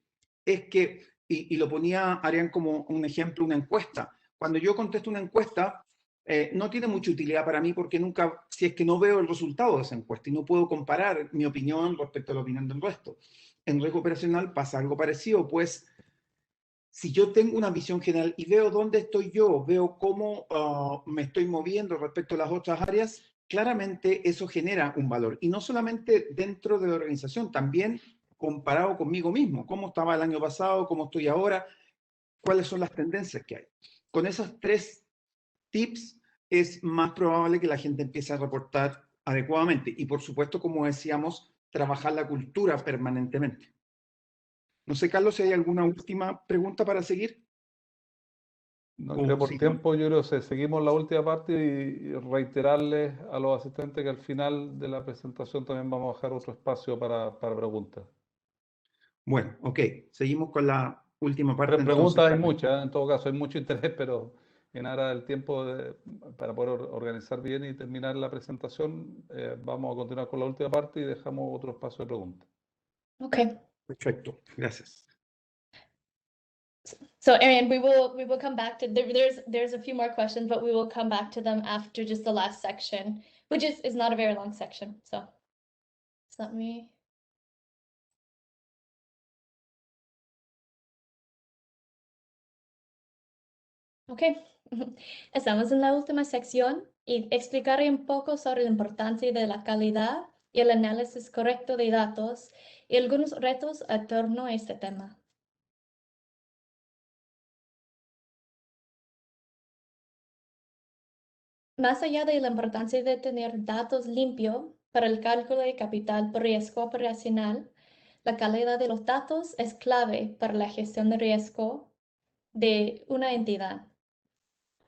es que, y lo ponía Ariane como un ejemplo, una encuesta. Cuando yo contesto una encuesta, no tiene mucha utilidad para mí porque nunca, si es que no veo el resultado de esa encuesta y no puedo comparar mi opinión respecto a la opinión del resto. En riesgo operacional pasa algo parecido, pues si yo tengo una visión general y veo dónde estoy yo, veo cómo me estoy moviendo respecto a las otras áreas, claramente eso genera un valor. Y no solamente dentro de la organización, también comparado conmigo mismo. ¿Cómo estaba el año pasado? ¿Cómo estoy ahora? ¿Cuáles son las tendencias que hay? Con esos 3 tips es más probable que la gente empiece a reportar adecuadamente. Y por supuesto, como decíamos, trabajar la cultura permanentemente. No sé, Carlos, si hay alguna última pregunta para seguir. No, creo por tiempo, yo creo que seguimos la última parte y reiterarles a los asistentes que al final de la presentación también vamos a dejar otro espacio para preguntas. Bueno, ok, seguimos con la última parte. Preguntas hay muchas, en todo caso hay mucho interés, pero en aras del tiempo para poder organizar bien y terminar la presentación, vamos a continuar con la última parte y dejamos otro espacio de preguntas. Ok. Perfecto, gracias. So Ariane, we will come back to there's a few more questions, but we will come back to them after just the last section, which is not a very long section. So let me. Ok, estamos en la última sección y explicaré un poco sobre la importancia de la calidad y el análisis correcto de datos y algunos retos a torno a este tema. Más allá de la importancia de tener datos limpios para el cálculo de capital por riesgo operacional, la calidad de los datos es clave para la gestión de riesgo de una entidad.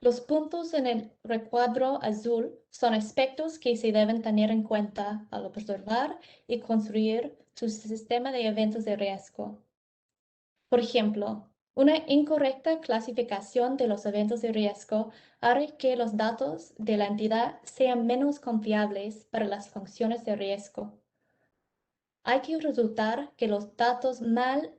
Los puntos en el recuadro azul son aspectos que se deben tener en cuenta al observar y construir su sistema de eventos de riesgo. Por ejemplo, una incorrecta clasificación de los eventos de riesgo hará que los datos de la entidad sean menos confiables para las funciones de riesgo. Hay que resultar que los datos mal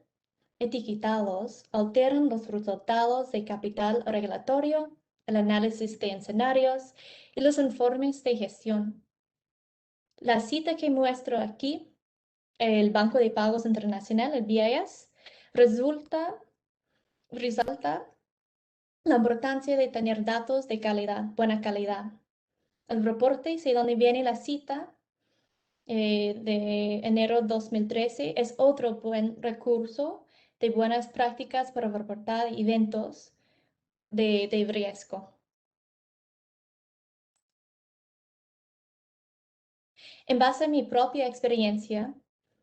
etiquetados alteran los resultados de capital regulatorio, el análisis de escenarios y los informes de gestión. La cita que muestro aquí, el Banco de Pagos Internacional, el BIS, resalta la importancia de tener datos de calidad, buena calidad. El reporte, de donde viene la cita de enero 2013, es otro buen recurso de buenas prácticas para reportar eventos de riesgo. En base a mi propia experiencia,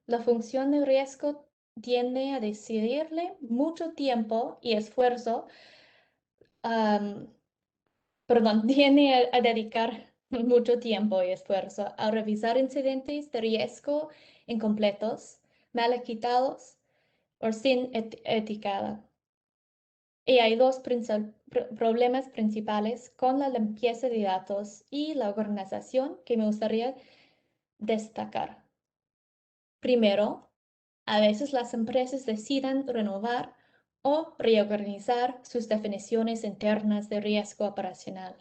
la función de riesgo tiende a decidirle mucho tiempo y esfuerzo, tiende a dedicar mucho tiempo y esfuerzo a revisar incidentes de riesgo incompletos, mal etiquetados o sin etiqueta. Y hay dos problemas principales con la limpieza de datos y la organización que me gustaría destacar. Primero, a veces las empresas deciden renovar o reorganizar sus definiciones internas de riesgo operacional.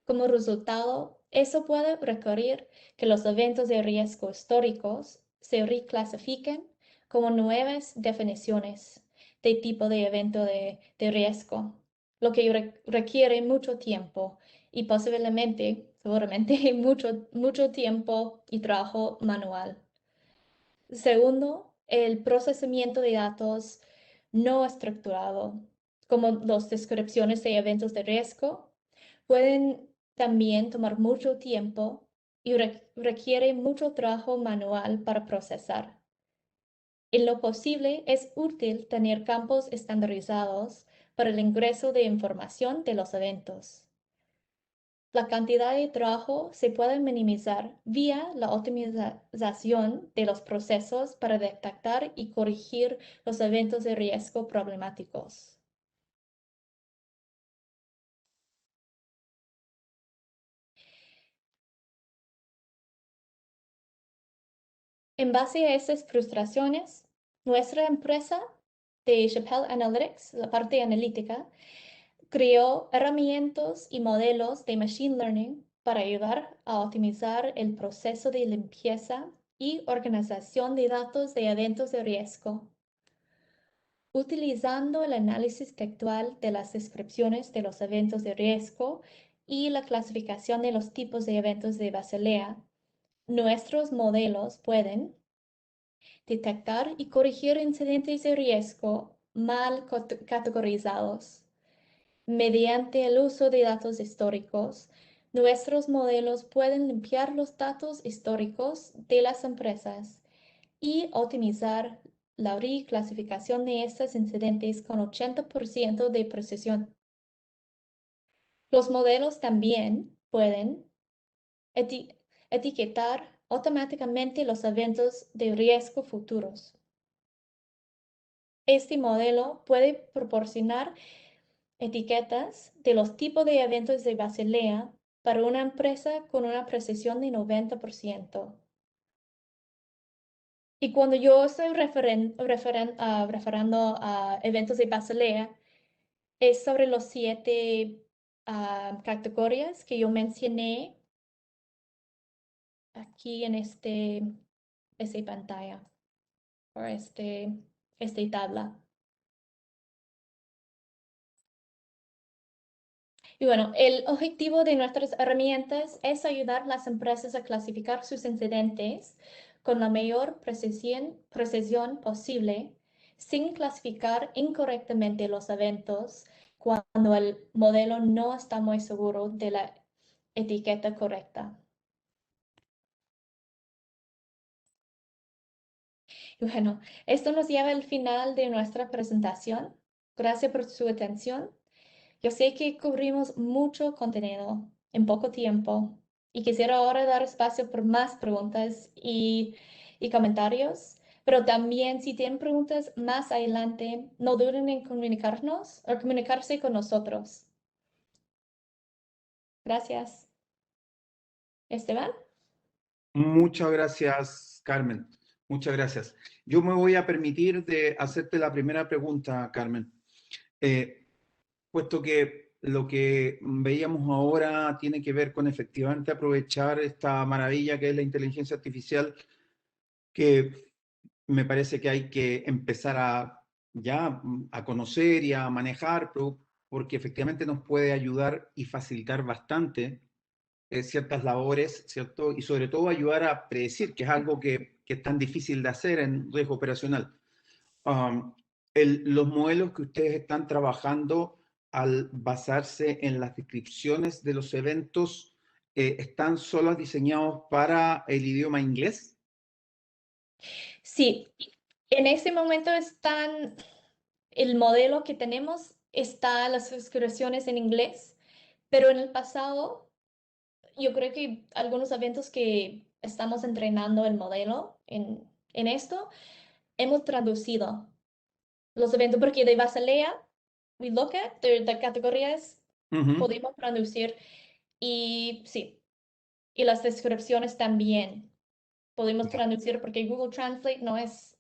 Como resultado, eso puede requerir que los eventos de riesgo históricos se reclasifiquen como nuevas definiciones de tipo de evento de riesgo, lo que requiere mucho tiempo y posiblemente, seguramente, mucho tiempo y trabajo manual. Segundo, el procesamiento de datos no estructurado, como las descripciones de eventos de riesgo, pueden también tomar mucho tiempo y requiere mucho trabajo manual para procesar. En lo posible, es útil tener campos estandarizados para el ingreso de información de los eventos. La cantidad de trabajo se puede minimizar vía la optimización de los procesos para detectar y corregir los eventos de riesgo problemáticos. En base a estas frustraciones, nuestra empresa de Chappell Analytics, la parte analítica, creó herramientas y modelos de Machine Learning para ayudar a optimizar el proceso de limpieza y organización de datos de eventos de riesgo. Utilizando el análisis textual de las descripciones de los eventos de riesgo y la clasificación de los tipos de eventos de Basilea, nuestros modelos pueden detectar y corregir incidentes de riesgo mal categorizados. Mediante el uso de datos históricos, nuestros modelos pueden limpiar los datos históricos de las empresas y optimizar la reclasificación de estos incidentes con 80% de precisión. Los modelos también pueden etiquetar automáticamente los eventos de riesgo futuros. Este modelo puede proporcionar etiquetas de los tipos de eventos de Basilea para una empresa con una precisión de 90%. Y cuando yo estoy referendo a eventos de Basilea, es sobre los 7 categorías que yo mencioné aquí en esta pantalla o esta tabla. Y bueno, el objetivo de nuestras herramientas es ayudar a las empresas a clasificar sus incidentes con la mayor precisión posible, sin clasificar incorrectamente los eventos cuando el modelo no está muy seguro de la etiqueta correcta. Y bueno, esto nos lleva al final de nuestra presentación. Gracias por su atención. Yo sé que cubrimos mucho contenido en poco tiempo y quisiera ahora dar espacio por más preguntas y comentarios, pero también si tienen preguntas más adelante, no duden en comunicarnos o comunicarse con nosotros. Gracias. Esteban. Muchas gracias, Carmen. Muchas gracias. Yo me voy a permitir de hacerte la primera pregunta, Carmen. Puesto que lo que veíamos ahora tiene que ver con efectivamente aprovechar esta maravilla que es la inteligencia artificial, que me parece que hay que empezar a conocer y a manejar, porque efectivamente nos puede ayudar y facilitar bastante ciertas labores, ¿cierto? Y sobre todo ayudar a predecir, que es algo que es tan difícil de hacer en riesgo operacional. Um, los modelos que ustedes están trabajando al basarse en las descripciones de los eventos, ¿están solo diseñados para el idioma inglés? Sí, en este momento el modelo que tenemos está las descripciones en inglés, pero en el pasado yo creo que algunos eventos que estamos entrenando el modelo en esto, hemos traducido los eventos, porque de Basilea, we look at the categorías, podemos traducir y sí, y las descripciones también podemos traducir, porque Google Translate no es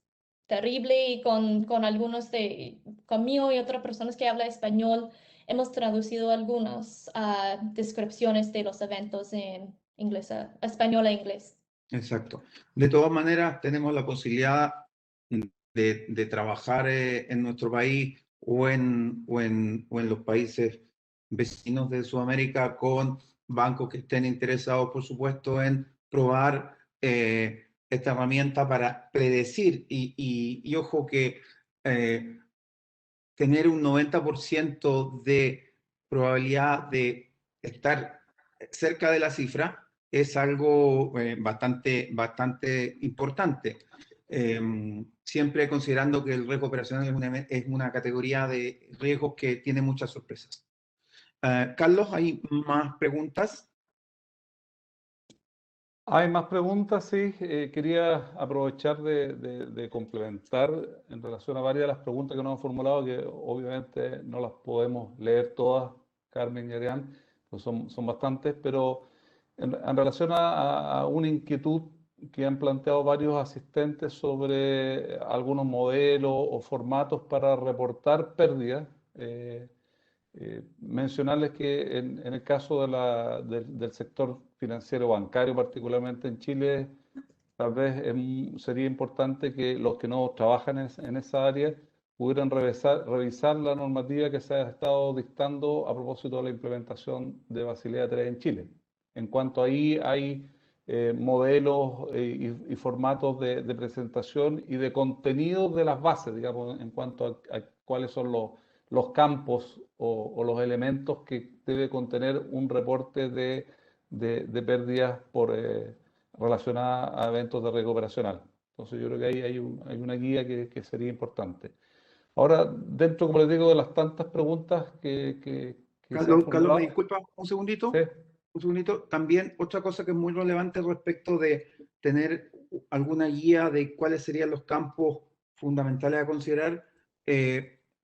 terrible y con algunos conmigo y otras personas que hablan español, hemos traducido algunas descripciones de los eventos en inglés, español a inglés. Exacto. De todas maneras, tenemos la posibilidad de trabajar en nuestro país o en los países vecinos de Sudamérica con bancos que estén interesados, por supuesto, en probar esta herramienta para predecir. Y ojo que tener un 90% de probabilidad de estar cerca de la cifra es algo bastante importante. Siempre considerando que el riesgo operacional es una categoría de riesgos que tiene muchas sorpresas. Carlos, ¿hay más preguntas? Hay más preguntas, sí. Quería aprovechar de complementar en relación a varias de las preguntas que nos han formulado, que obviamente no las podemos leer todas, Carmen y Arián, pues son bastantes, pero en relación a una inquietud que han planteado varios asistentes sobre algunos modelos o formatos para reportar pérdidas. Mencionarles que en el caso del sector financiero bancario, particularmente en Chile, tal vez sería importante que los que no trabajan en esa área pudieran revisar la normativa que se ha estado dictando a propósito de la implementación de Basilea III en Chile. En cuanto ahí hay modelos y formatos de presentación y de contenido de las bases, digamos, en cuanto a cuáles son los campos o los elementos que debe contener un reporte de pérdidas relacionadas a eventos de riesgo operacional. Entonces yo creo que ahí hay una guía que sería importante. Ahora, dentro, como les digo, de las tantas preguntas que se han Carlos, formulado. ¿me disculpa un segundito? Sí. Un segundito. También otra cosa que es muy relevante respecto de tener alguna guía de cuáles serían los campos fundamentales a considerar.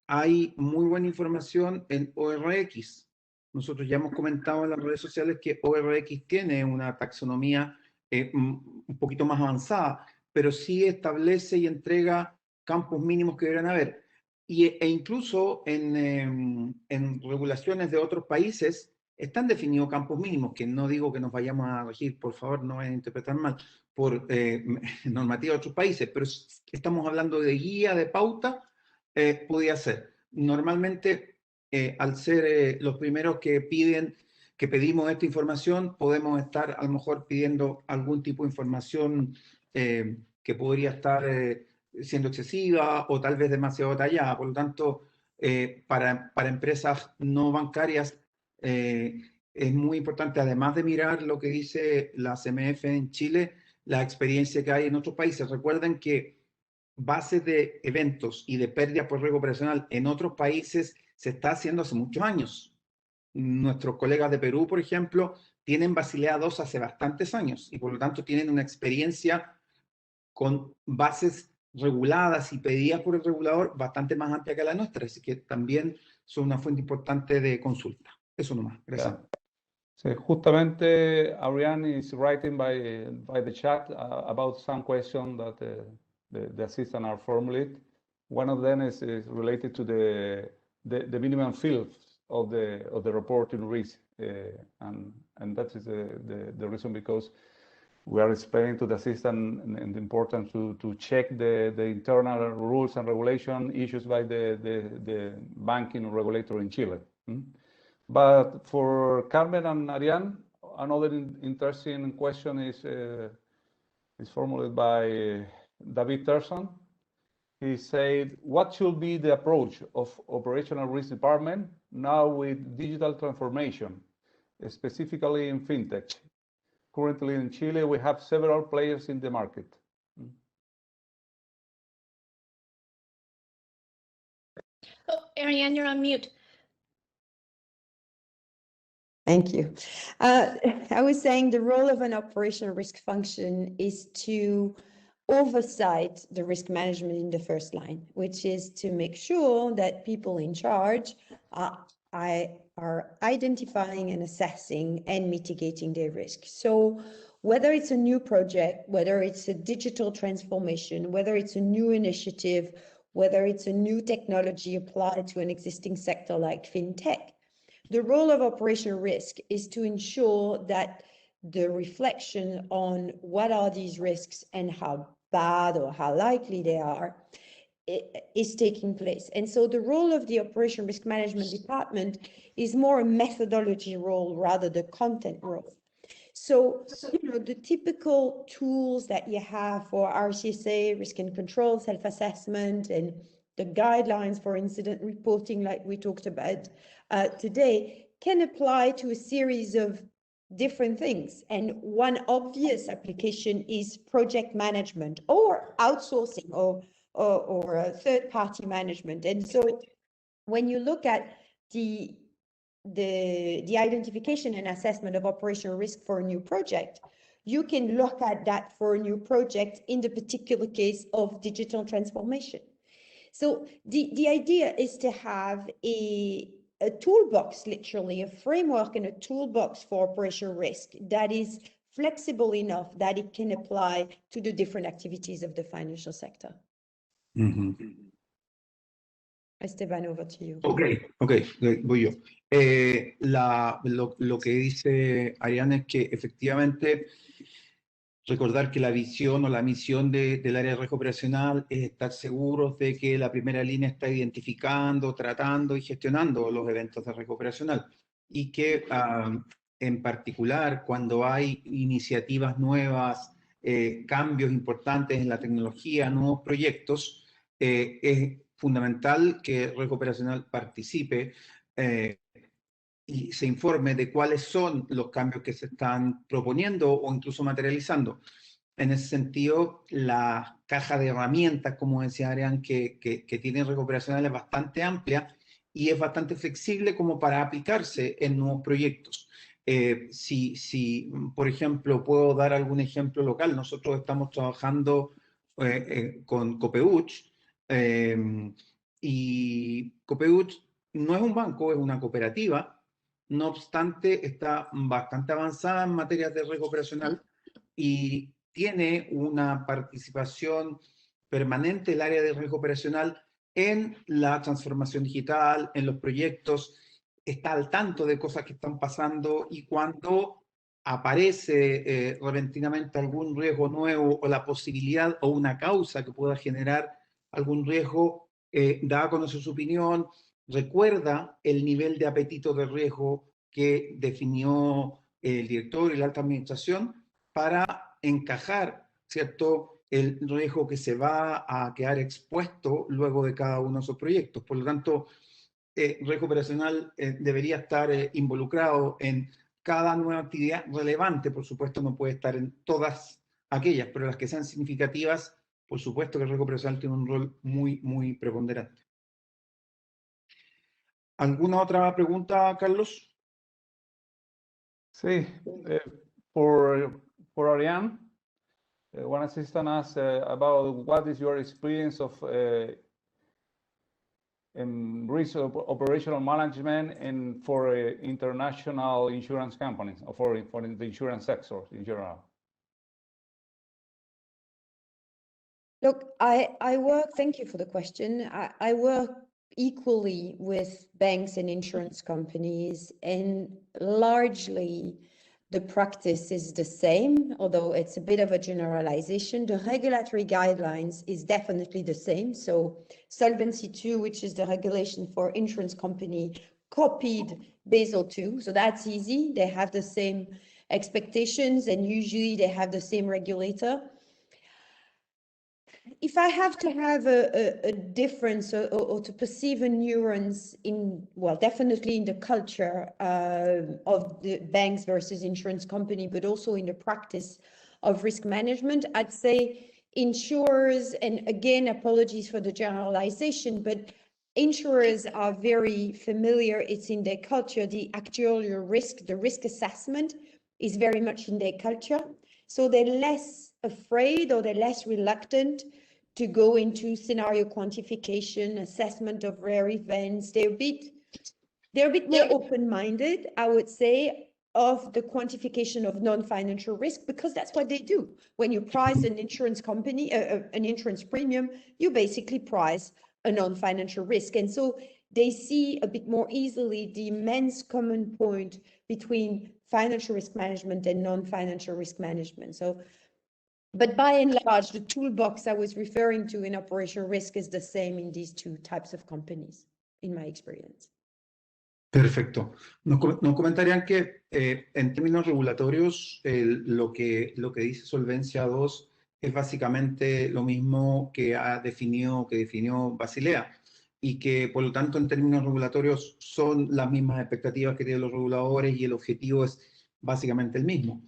Hay muy buena información en ORX. Nosotros ya hemos comentado en las redes sociales que ORX tiene una taxonomía un poquito más avanzada. pero sí establece y entrega campos mínimos que deberán haber. E incluso en regulaciones de otros países están definidos campos mínimos, que no digo que nos vayamos a regir, por favor, no vayan a interpretar mal, por normativa de otros países, pero estamos hablando de guía, de pauta, podía ser. Normalmente, al ser los primeros que pedimos esta información, podemos estar a lo mejor pidiendo algún tipo de información que podría estar siendo excesiva o tal vez demasiado detallada. Por lo tanto, para empresas no bancarias es muy importante, además de mirar lo que dice la CMF en Chile, la experiencia que hay en otros países. Recuerden que bases de eventos y de pérdidas por riesgo operacional en otros países se está haciendo hace muchos años. Nuestros colegas de Perú, por ejemplo, tienen Basilea II hace bastantes años y por lo tanto tienen una experiencia con bases reguladas y pedidas por el regulador bastante más amplia que la nuestra, así que también son una fuente importante de consulta. Eso nomás, gracias. Yeah. Sí, justamente Ariane is writing by the chat about some questions that the assistant are formulated. One of them is related to the minimum fields of the reporting risk, and that is the reason because we are explaining to the assistant and the importance to check the internal rules and regulation issued by the banking regulator in Chile. But for Carmen and Ariane, another interesting question is formulated by David Terson. He said, what should be the approach of operational risk department now with digital transformation, specifically in fintech? Currently in Chile, we have several players in the market. Oh, Ariane, you're on mute. Thank you. I was saying the role of an operational risk function is to oversight the risk management in the first line, which is to make sure that people in charge are identifying and assessing and mitigating their risk. So whether it's a new project, whether it's a digital transformation, whether it's a new initiative, whether it's a new technology applied to an existing sector like fintech, the role of operational risk is to ensure that the reflection on what are these risks and how bad or how likely they are is taking place. And so the role of the operational risk management department is more a methodology role rather than content role. So, you know, the typical tools that you have for RCSA, risk and control, self-assessment, and the guidelines for incident reporting, like we talked about today, can apply to a series of different things. And one obvious application is project management or outsourcing or third-party management. And so when you look at the identification and assessment of operational risk for a new project, you can look at that for a new project in the particular case of digital transformation. So the idea is to have a toolbox, literally, a framework and a toolbox for operational risk that is flexible enough that it can apply to the different activities of the financial sector. Esteban, over to you. Ok, voy yo. Lo que dice Ariane es que efectivamente recordar que la visión o la misión del área de riesgo operacional es estar seguros de que la primera línea está identificando, tratando y gestionando los eventos de riesgo operacional y que en particular cuando hay iniciativas nuevas, cambios importantes en la tecnología, nuevos proyectos, es fundamental que el riesgo operacional participe y se informe de cuáles son los cambios que se están proponiendo o incluso materializando. En ese sentido, la caja de herramientas, como decía Ariane, que tiene riesgo operacional es bastante amplia y es bastante flexible como para aplicarse en nuevos proyectos. Si, por ejemplo, puedo dar algún ejemplo local, nosotros estamos trabajando con Copeuch y Copeuch no es un banco, es una cooperativa. No obstante, está bastante avanzada en materias de riesgo operacional y tiene una participación permanente el área de riesgo operacional en la transformación digital, en los proyectos, está al tanto de cosas que están pasando y cuando aparece repentinamente algún riesgo nuevo o la posibilidad o una causa que pueda generar algún riesgo, da a conocer su opinión, recuerda el nivel de apetito de riesgo que definió el director y la alta administración para encajar, ¿cierto?, el riesgo que se va a quedar expuesto luego de cada uno de esos proyectos. Por lo tanto, riesgo operacional debería estar involucrado en cada nueva actividad relevante. Por supuesto, no puede estar en todas aquellas, pero las que sean significativas, por supuesto que el riesgo operacional tiene un rol muy, muy preponderante. ¿Alguna otra pregunta, Carlos? Sí, for Ariane, one assistant asked about what is your experience of in risk operational management and for international insurance companies or for the insurance sector in general. Look, I work, thank you for the question. I work equally with banks and insurance companies, and largely the practice is the same, although it's a bit of a generalization. The regulatory guidelines is definitely the same. So Solvency II, which is the regulation for insurance company, copied Basel II. So that's easy. They have the same expectations, and usually they have the same regulator. If I have to have a difference or to perceive a nuance in, well, definitely in the culture of the banks versus insurance company, but also in the practice of risk management, I'd say insurers, and again, apologies for the generalization, but insurers are very familiar. It's in their culture. The actuarial risk, the risk assessment is very much in their culture. So they're less afraid or they're less reluctant to go into scenario quantification, assessment of rare events. They're a bit more open-minded, I would say, of the quantification of non-financial risk, because that's what they do. When you price an insurance company, an insurance premium, you basically price a non-financial risk. And so they see a bit more easily the immense common point between financial risk management and non-financial risk management. So, but by and large, the toolbox I was referring to in operational risk is the same in these two types of companies, in my experience. Perfecto. Nos comentarían que en términos regulatorios lo que dice Solvencia II es básicamente lo mismo que definió Basilea, y que por lo tanto en términos regulatorios son las mismas expectativas que tienen los reguladores y el objetivo es básicamente el mismo.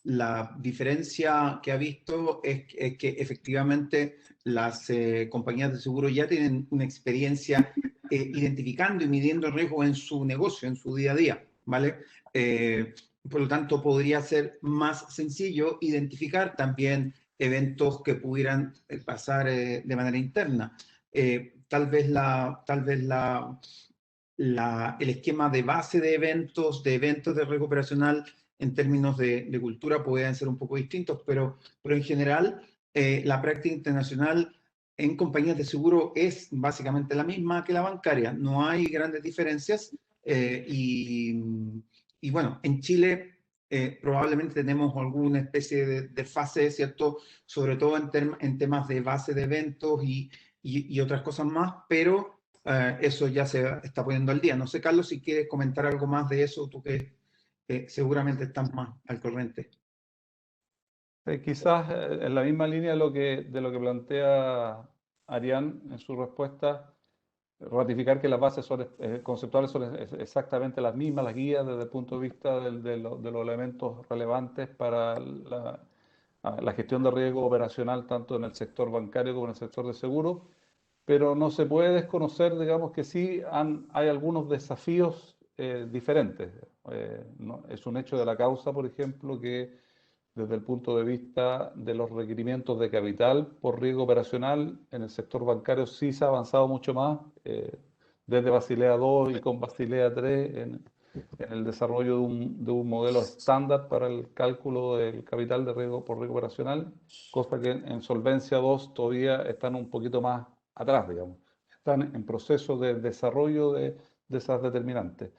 La diferencia que ha visto es que efectivamente las compañías de seguro ya tienen una experiencia identificando y midiendo riesgos en su negocio, en su día a día, ¿vale? Por lo tanto, podría ser más sencillo identificar también eventos que pudieran pasar de manera interna. Tal vez el esquema de base de eventos de riesgo operacional en términos de cultura pueden ser un poco distintos, pero en general la práctica internacional en compañías de seguro es básicamente la misma que la bancaria. No hay grandes diferencias y bueno, en Chile probablemente tenemos alguna especie de fase, ¿cierto? Sobre todo en temas de base de eventos y otras cosas más, pero eso ya se está poniendo al día. No sé, Carlos, si quieres comentar algo más de eso, tú que seguramente estás más al corriente. Quizás en la misma línea de lo que plantea Ariane en su respuesta, ratificar que las bases conceptuales son exactamente las mismas, las guías desde el punto de vista de los elementos relevantes para la gestión de riesgo operacional, tanto en el sector bancario como en el sector de seguros, pero no se puede desconocer, digamos, que sí hay algunos desafíos diferentes. ¿No? Es un hecho de la causa, por ejemplo, que desde el punto de vista de los requerimientos de capital por riesgo operacional, en el sector bancario sí se ha avanzado mucho más, desde Basilea II y con Basilea III en el desarrollo de un modelo estándar para el cálculo del capital de riesgo por riesgo operacional, cosa que en Solvencia 2 todavía están un poquito más atrás, digamos. Están en proceso de desarrollo de esas determinantes.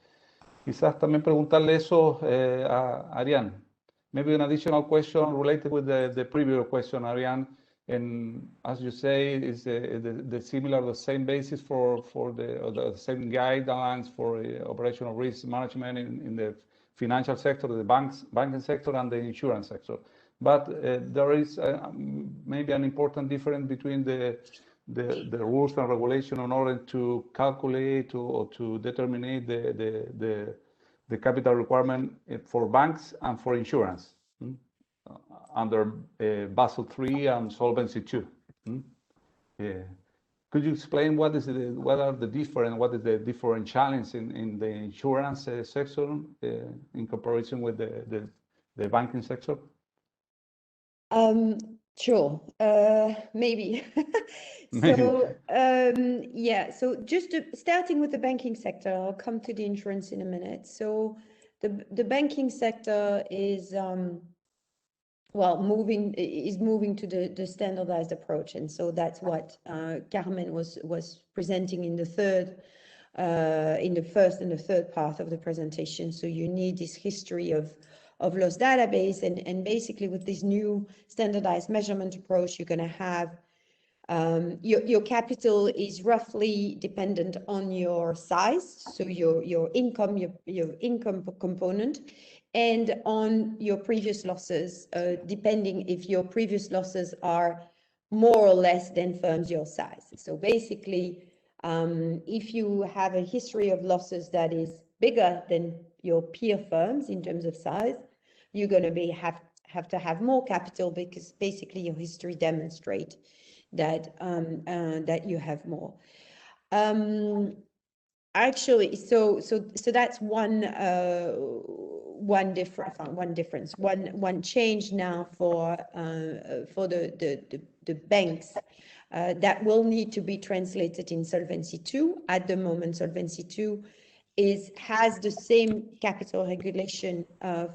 Quizás también preguntarle eso a Ariane. Maybe an additional question related with the previous question, Ariane. And as you say, is the similar, the same basis for the same guidelines for operational risk management in the financial sector, the banking sector, and the insurance sector. But there is maybe an important difference between the rules and regulation in order to calculate or to determine the capital requirement for banks and for insurance under Basel III and Solvency II. Could you explain what are the different challenges in the insurance sector in comparison with the banking sector? Sure, maybe. So, yeah, so just starting with the banking sector, I'll come to the insurance in a minute. So the banking sector is, moving to the standardized approach. And so that's what Carmen was presenting in the first and the third part of the presentation. So you need this history of loss database, and basically with this new standardized measurement approach, you're going to have your capital is roughly dependent on your size, so your income component, and on your previous losses, depending if your previous losses are more or less than firms your size. So basically, if you have a history of losses that is bigger than your peer firms in terms of size, you're going to have to have more capital, because basically your history demonstrates that that you have more. Actually, so that's one change now for the banks that will need to be translated in Solvency II. At the moment, Solvency II has the same capital regulation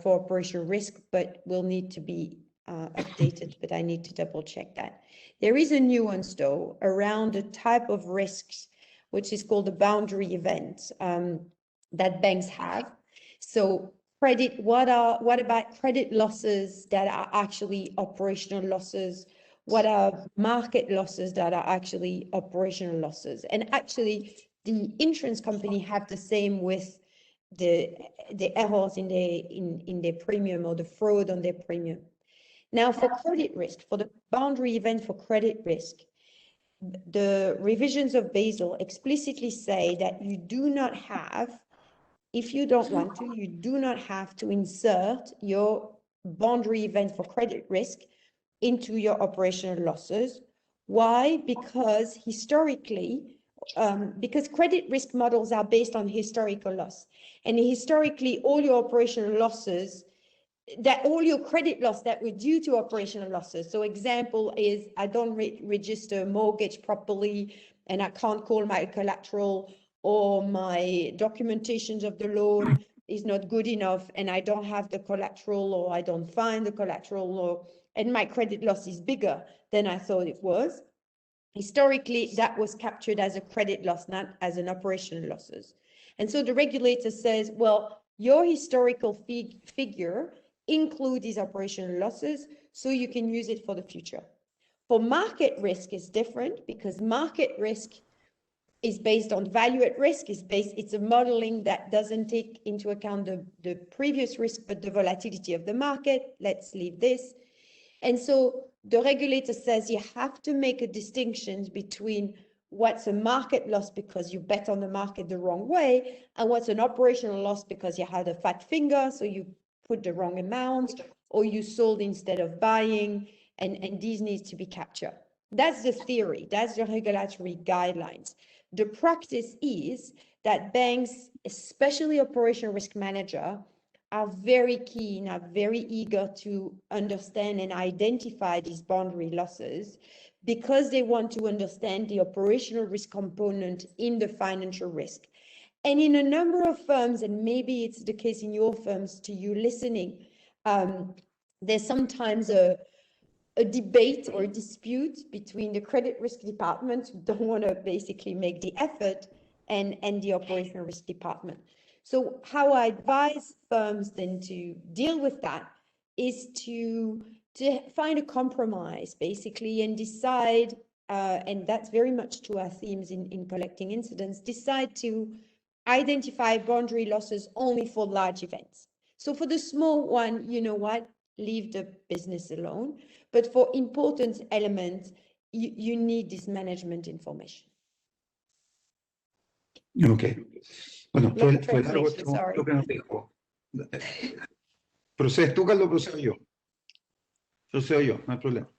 for operational risk, but will need to be updated, but I need to double check that. There is a nuance though around the type of risks, which is called the boundary events that banks have. So credit, what about credit losses that are actually operational losses? What are market losses that are actually operational losses? And actually, the insurance company have the same with the errors in their premium, or the fraud on their premium. Now, for credit risk, for the boundary event for credit risk, the revisions of Basel explicitly say that you do not have, if you don't want to, you do not have to insert your boundary event for credit risk into your operational losses. Why? Because historically, because credit risk models are based on historical loss, and historically all your operational losses, that all your credit loss that were due to operational losses. So example is, I don't register a mortgage properly, and I can't call my collateral, or my documentations of the loan is not good enough, and I don't have the collateral, or I don't find the collateral, and my credit loss is bigger than I thought it was. Historically, that was captured as a credit loss, not as an operational losses. And so the regulator says, well, your historical figure include these operational losses, so you can use it for the future. For market risk is different, because market risk is based on value at risk, it's a modeling that doesn't take into account the previous risk, but the volatility of the market. Let's leave this. And so the regulator says you have to make a distinction between what's a market loss because you bet on the market the wrong way, and what's an operational loss because you had a fat finger, so you put the wrong amount, or you sold instead of buying, and these need to be captured. That's the theory, that's the regulatory guidelines. The practice is that banks, especially operational risk manager, are very keen, are very eager to understand and identify these boundary losses, because they want to understand the operational risk component in the financial risk. And in a number of firms, and maybe it's the case in your firms to you listening, there's sometimes a debate or a dispute between the credit risk department, who don't want to basically make the effort, and the operational risk department. So how I advise firms then to deal with that is to find a compromise, basically, and decide, and that's very much to our themes in collecting incidents, decide to identify boundary losses only for large events. So for the small one, you know what, leave the business alone. But for important elements, you need this management information. Ok. Bueno, fue largo Translation, sorry. lo que nos dijo. ¿Procedes tú, Carlos, procedo yo? Procedo yo, no hay problema.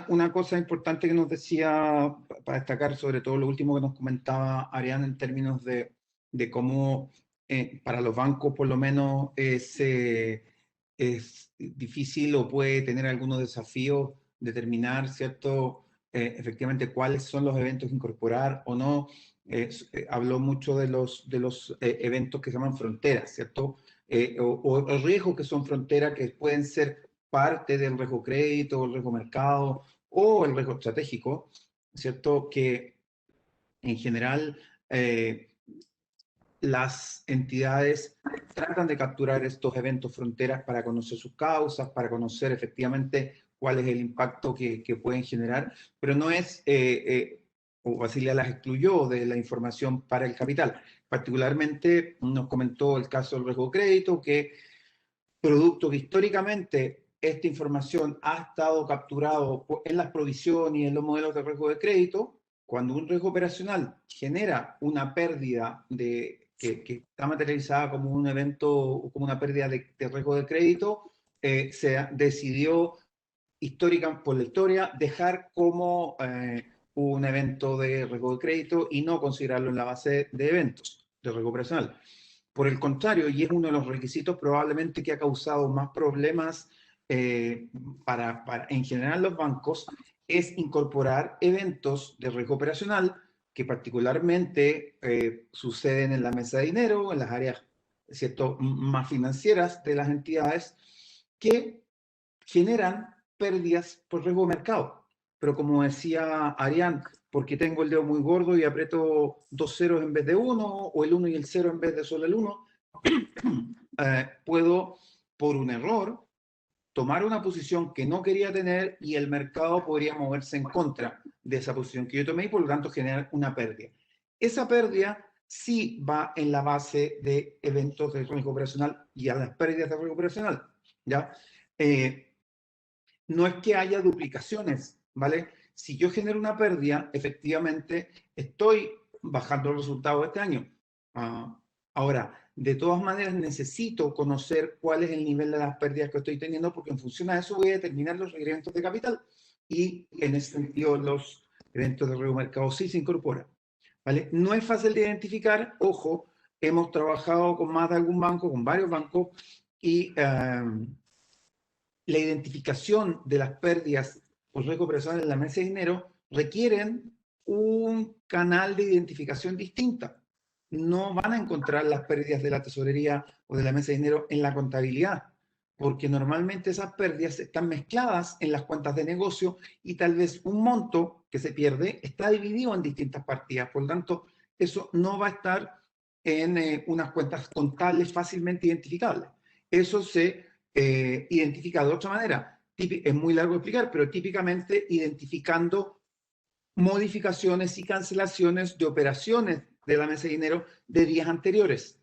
Una cosa importante que nos decía, para destacar sobre todo lo último que nos comentaba Ariane en términos de cómo para los bancos por lo menos es difícil o puede tener algunos desafíos determinar, ¿cierto? Efectivamente cuáles son los eventos que incorporar o no. Habló mucho de los eventos que se llaman fronteras, ¿cierto? O riesgos que son fronteras que pueden ser parte del riesgo crédito, el riesgo mercado o el riesgo estratégico, ¿cierto? Que en general las entidades tratan de capturar estos eventos fronteras para conocer sus causas, para conocer efectivamente cuál es el impacto que pueden generar, pero no es, o Basilea las excluyó de la información para el capital. Particularmente nos comentó el caso del riesgo crédito, que producto que históricamente esta información ha estado capturado en las provisiones y en los modelos de riesgo de crédito. Cuando un riesgo operacional genera una pérdida que está materializada como un evento o como una pérdida de riesgo de crédito, se decidió por la historia dejar como un evento de riesgo de crédito y no considerarlo en la base de eventos de riesgo operacional. Por el contrario, y es uno de los requisitos probablemente que ha causado más problemas en general los bancos, es incorporar eventos de riesgo operacional que particularmente suceden en la mesa de dinero, en las áreas, ¿cierto?, más financieras de las entidades, que generan pérdidas por riesgo de mercado. Pero como decía Ariane, porque tengo el dedo muy gordo y aprieto 2 ceros en vez de 1, o el 1 y el 0 en vez de solo el 1, puedo, por un error, tomar una posición que no quería tener y el mercado podría moverse en contra de esa posición que yo tomé y por lo tanto generar una pérdida. Esa pérdida sí va en la base de eventos de riesgo operacional y a las pérdidas de riesgo operacional, ¿ya? No es que haya duplicaciones, ¿vale? Si yo genero una pérdida, efectivamente estoy bajando el resultado de este año. Ahora, de todas maneras, necesito conocer cuál es el nivel de las pérdidas que estoy teniendo, porque en función a eso voy a determinar los requerimientos de capital. Y en ese sentido, los eventos de riesgo mercado sí se incorporan, ¿vale? No es fácil de identificar. Ojo, hemos trabajado con más de algún banco, con varios bancos, y la identificación de las pérdidas por riesgo operacional en la mesa de dinero requieren un canal de identificación distinta. No van a encontrar las pérdidas de la tesorería o de la mesa de dinero en la contabilidad, porque normalmente esas pérdidas están mezcladas en las cuentas de negocio y tal vez un monto que se pierde está dividido en distintas partidas. Por lo tanto, eso no va a estar en unas cuentas contables fácilmente identificables. Eso se identifica de otra manera. Es muy largo de explicar, pero típicamente identificando modificaciones y cancelaciones de operaciones de la mesa de dinero de días anteriores,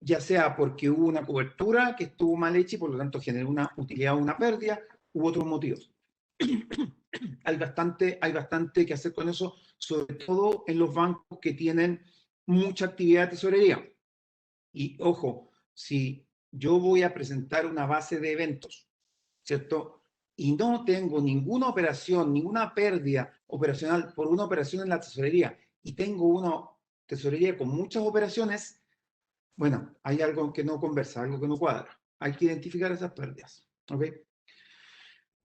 ya sea porque hubo una cobertura que estuvo mal hecha y por lo tanto generó una utilidad o una pérdida, u otros motivos. Hay bastante que hacer con eso, sobre todo en los bancos que tienen mucha actividad de tesorería. Y ojo, si yo voy a presentar una base de eventos, ¿cierto? Y no tengo ninguna operación, ninguna pérdida operacional por una operación en la tesorería y tengo una tesorería con muchas operaciones, bueno, hay algo que no conversa, algo que no cuadra. Hay que identificar esas pérdidas, ¿ok?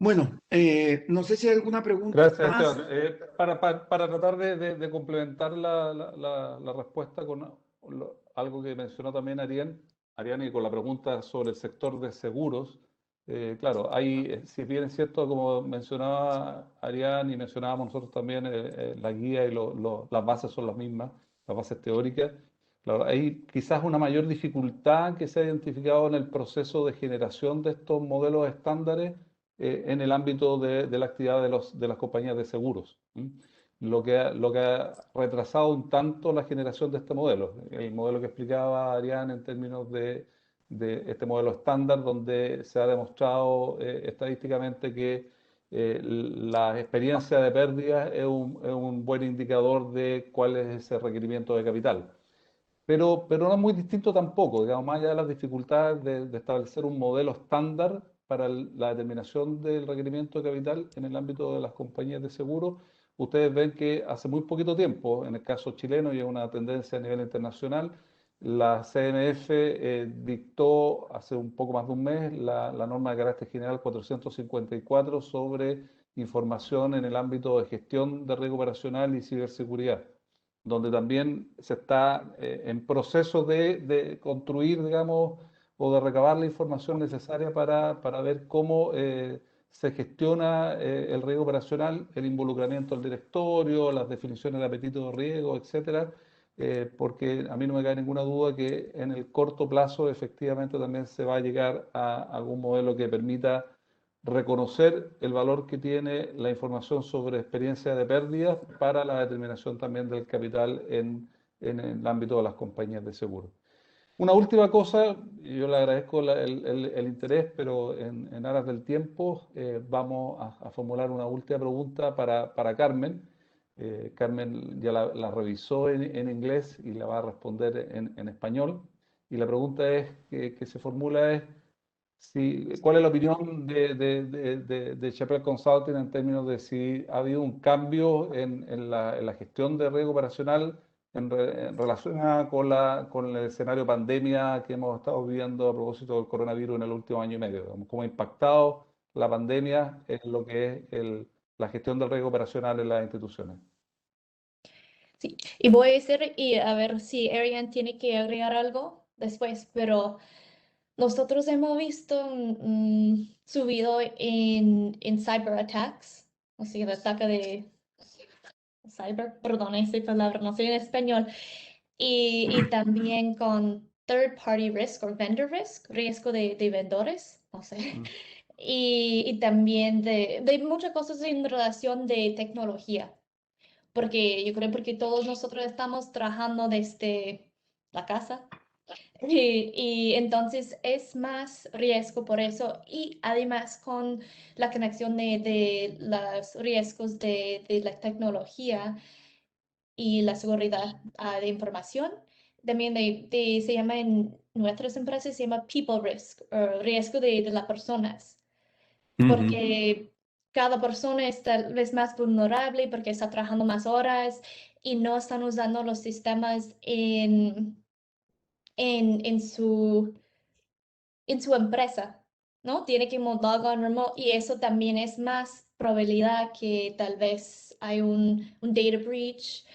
Bueno, no sé si hay alguna pregunta Gracias, más. Esteban. Para tratar de complementar la respuesta con algo que mencionó también Ariane, y con la pregunta sobre el sector de seguros, claro, hay, si bien es cierto, como mencionaba Ariane y mencionábamos nosotros también, la guía y las bases son las mismas, las bases teóricas. Claro, hay quizás una mayor dificultad que se ha identificado en el proceso de generación de estos modelos estándares en el ámbito de la actividad de las compañías de seguros. Lo que ha retrasado un tanto la generación de este modelo. El modelo que explicaba Ariane en términos de este modelo estándar, donde se ha demostrado estadísticamente que la experiencia de pérdidas es un buen indicador de cuál es ese requerimiento de capital. Pero no es muy distinto tampoco, digamos, más allá de las dificultades de establecer un modelo estándar para la determinación del requerimiento de capital en el ámbito de las compañías de seguro. Ustedes ven que hace muy poquito tiempo, en el caso chileno y es una tendencia a nivel internacional, la CMF dictó hace un poco más de un mes la norma de carácter general 454 sobre información en el ámbito de gestión de riesgo operacional y ciberseguridad, donde también se está en proceso de construir, digamos, o de recabar la información necesaria para ver cómo se gestiona el riesgo operacional, el involucramiento del directorio, las definiciones de apetito de riesgo, etcétera, porque a mí no me cabe ninguna duda que en el corto plazo efectivamente también se va a llegar a algún modelo que permita reconocer el valor que tiene la información sobre experiencia de pérdidas para la determinación también del capital en el ámbito de las compañías de seguro. Una última cosa, yo le agradezco el interés, pero en aras del tiempo vamos a formular una última pregunta para Carmen. Carmen ya la revisó en inglés y la va a responder en español. Y la pregunta que se formula es: sí, ¿cuál es la opinión de Chappell Consulting en términos de si ha habido un cambio en la gestión de riesgo operacional en relación con el escenario pandemia que hemos estado viviendo a propósito del coronavirus en el último año y medio? ¿Cómo ha impactado la pandemia en lo que es la gestión del riesgo operacional en las instituciones? Sí, y voy a decir, y a ver si Ariane tiene que agregar algo después, pero nosotros hemos visto un subido en cyberattacks, o sea, el ataque de cyber, perdón, esa palabra no sé en español, y también con third party risk o vendor risk, riesgo de vendedores, no sé, y también de muchas cosas en relación de tecnología, porque yo creo porque todos nosotros estamos trabajando desde la casa. Y entonces es más riesgo por eso y además con la conexión de los riesgos de la tecnología y la seguridad de información, también se llama en nuestras empresas, se llama people risk, o riesgo de las personas, porque cada persona es tal vez más vulnerable porque está trabajando más horas y no están usando los sistemas en su empresa, ¿no? Tiene que montar on remote y eso también es más probabilidad que tal vez hay un data breach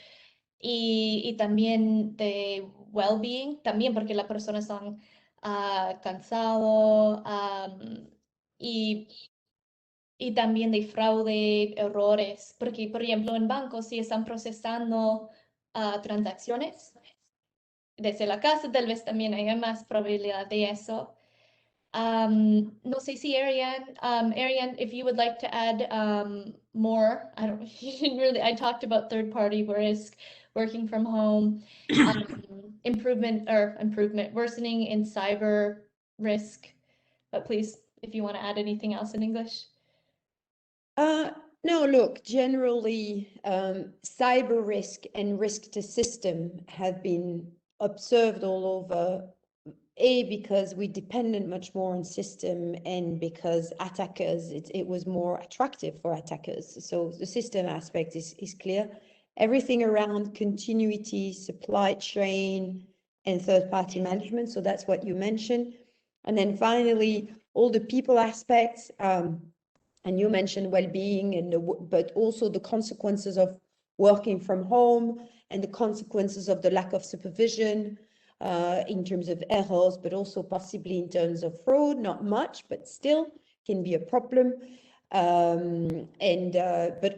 y también de well-being, también porque las personas están cansadas y, y también de fraude, errores, porque por ejemplo en bancos si están procesando transacciones desde la casa, tal vez también haya más probabilidad de eso. No sé si Ariane, if you would like to add more, I don't really, I talked about third-party risk, working from home, worsening in cyber risk, but please, if you want to add anything else in English. No, look, generally, cyber risk and risk to system have been observed all over, because we depended much more on system and because attackers, it was more attractive for attackers. So the system aspect is clear. Everything around continuity, supply chain, and third-party management. So that's what you mentioned. And then finally, all the people aspects, And you mentioned well-being, but also the consequences of working from home and the consequences of the lack of supervision in terms of errors, but also possibly in terms of fraud, not much, but still can be a problem. But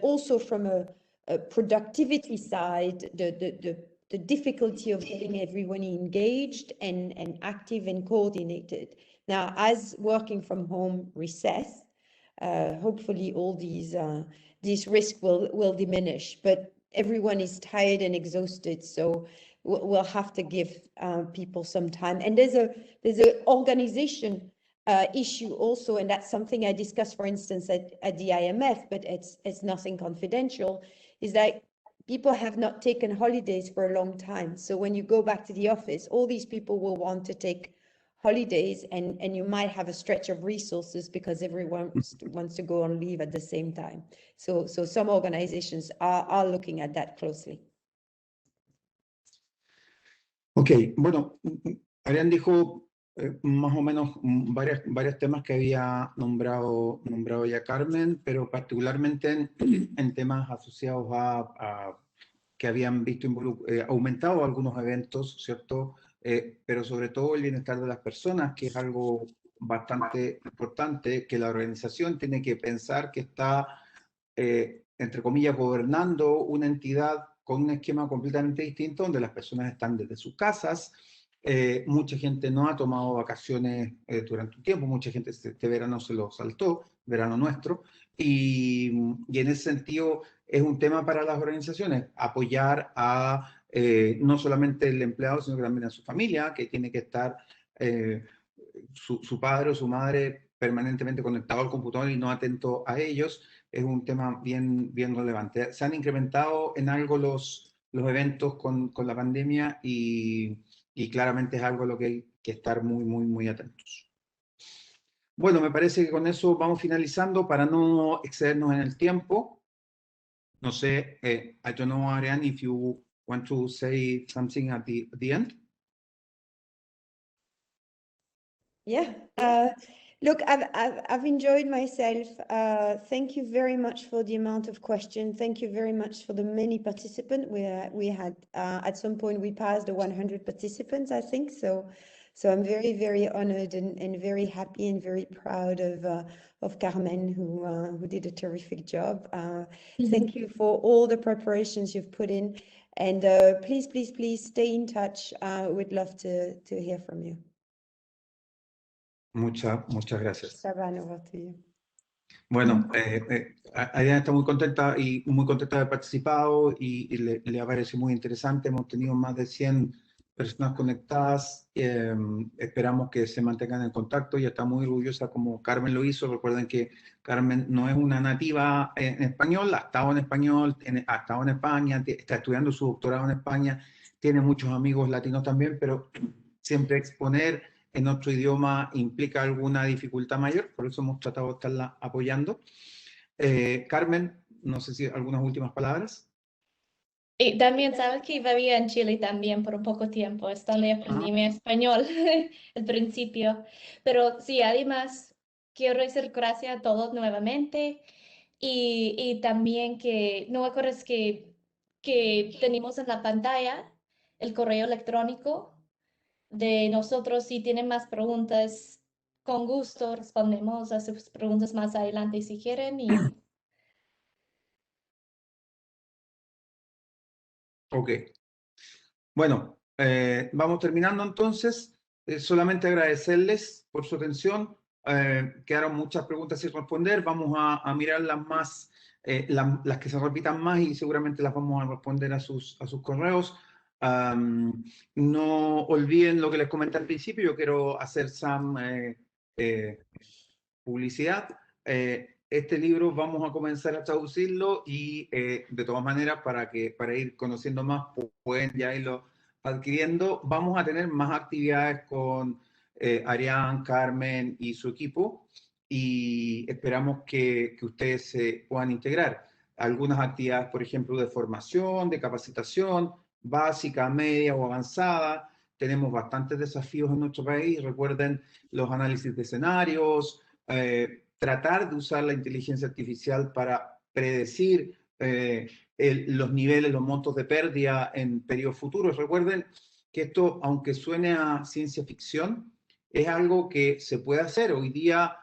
also from a productivity side, the difficulty of getting everyone engaged and active and coordinated. Now, as working from home recess, hopefully all these risks will diminish, but everyone is tired and exhausted, so we'll have to give people some time. And there's an organization issue also, and that's something I discussed, for instance, at the IMF, but it's nothing confidential, is that people have not taken holidays for a long time. So when you go back to the office, all these people will want to take holidays, and you might have a stretch of resources because everyone wants to go on leave at the same time. So some organizations are looking at that closely. Ok, bueno, Ariane dijo más o menos varios temas que había nombrado ya Carmen, pero particularmente en temas asociados a que habían visto aumentado algunos eventos, ¿cierto? Pero sobre todo el bienestar de las personas, que es algo bastante importante, que la organización tiene que pensar que está, entre comillas, gobernando una entidad con un esquema completamente distinto, donde las personas están desde sus casas. Mucha gente no ha tomado vacaciones durante un tiempo, mucha gente este verano se lo saltó, verano nuestro, y en ese sentido es un tema para las organizaciones, apoyar a no solamente el empleado, sino que también a su familia, que tiene que estar su padre o su madre permanentemente conectado al computador y no atento a ellos. Es un tema bien relevante. Se han incrementado en algo los eventos con la pandemia y claramente es algo a lo que hay que estar muy atentos. Bueno, me parece que con eso vamos finalizando para no excedernos en el tiempo. No sé, I don't know, Ariane, if you want to say something at the end. Yeah. Look, I've enjoyed myself. Thank you very much for the amount of questions. Thank you very much for the many participants. We had at some point we passed the 100 participants, I think. So I'm very honored and very happy and very proud of Carmen, who did a terrific job. Thank you for all the preparations you've put in, and please stay in touch. We'd love to hear from you. Muchas gracias. Shaban, over to you. Bueno, Ariane está muy contenta de haber participado y le parece muy interesante. Hemos tenido más de 100 personas conectadas. Esperamos que se mantengan en contacto y está muy orgullosa como Carmen lo hizo. Recuerden que Carmen no es una nativa en español, ha estado en español, ha estado en España, está estudiando su doctorado en España, tiene muchos amigos latinos también, pero siempre exponer en otro idioma implica alguna dificultad mayor, por eso hemos tratado de estarla apoyando. Carmen, no sé si algunas últimas palabras. Y también sabes que vivía en Chile también por un poco tiempo, hasta le aprendí mi español al principio. Pero sí, además quiero decir gracias a todos nuevamente y también que no acuerdas que tenemos en la pantalla el correo electrónico de nosotros. Si tienen más preguntas, con gusto respondemos a sus preguntas más adelante si quieren. Ok. Bueno, vamos terminando entonces. Solamente agradecerles por su atención. Quedaron muchas preguntas sin responder. Vamos a mirar las que se repitan más y seguramente las vamos a responder a sus correos. No olviden lo que les comenté al principio. Yo quiero hacer publicidad. Este libro vamos a comenzar a traducirlo y de todas maneras para ir conociendo más pueden ya irlo adquiriendo. Vamos a tener más actividades con Ariane, Carmen y su equipo y esperamos que ustedes se puedan integrar. Algunas actividades, por ejemplo, de formación, de capacitación básica, media o avanzada. Tenemos bastantes desafíos en nuestro país. Recuerden los análisis de escenarios, tratar de usar la inteligencia artificial para predecir los niveles, los montos de pérdida en periodos futuros. Recuerden que esto, aunque suene a ciencia ficción, es algo que se puede hacer. Hoy día,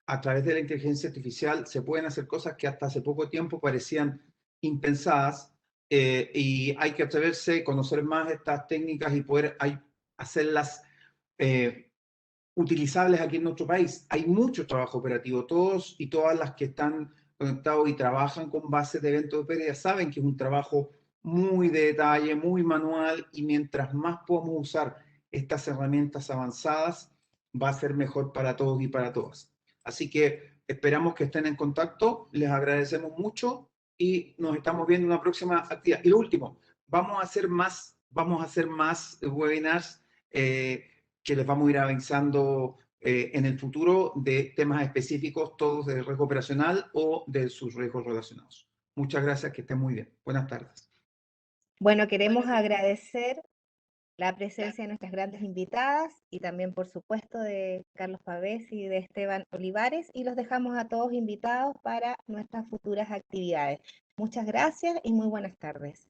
a través de la inteligencia artificial, se pueden hacer cosas que hasta hace poco tiempo parecían impensadas, y hay que atreverse a conocer más estas técnicas y poder hacerlas utilizables aquí en nuestro país. Hay mucho trabajo operativo. Todos y todas las que están conectados y trabajan con bases de eventos de pérdida saben que es un trabajo muy de detalle, muy manual, y mientras más podamos usar estas herramientas avanzadas, va a ser mejor para todos y para todas. Así que esperamos que estén en contacto, les agradecemos mucho y nos estamos viendo en una próxima actividad. Y lo último, vamos a hacer más webinars que les vamos a ir avanzando en el futuro de temas específicos, todos de riesgo operacional o de sus riesgos relacionados. Muchas gracias, que estén muy bien. Buenas tardes. Bueno, queremos agradecer la presencia de nuestras grandes invitadas y también, por supuesto, de Carlos Pavés y de Esteban Olivares, y los dejamos a todos invitados para nuestras futuras actividades. Muchas gracias y muy buenas tardes.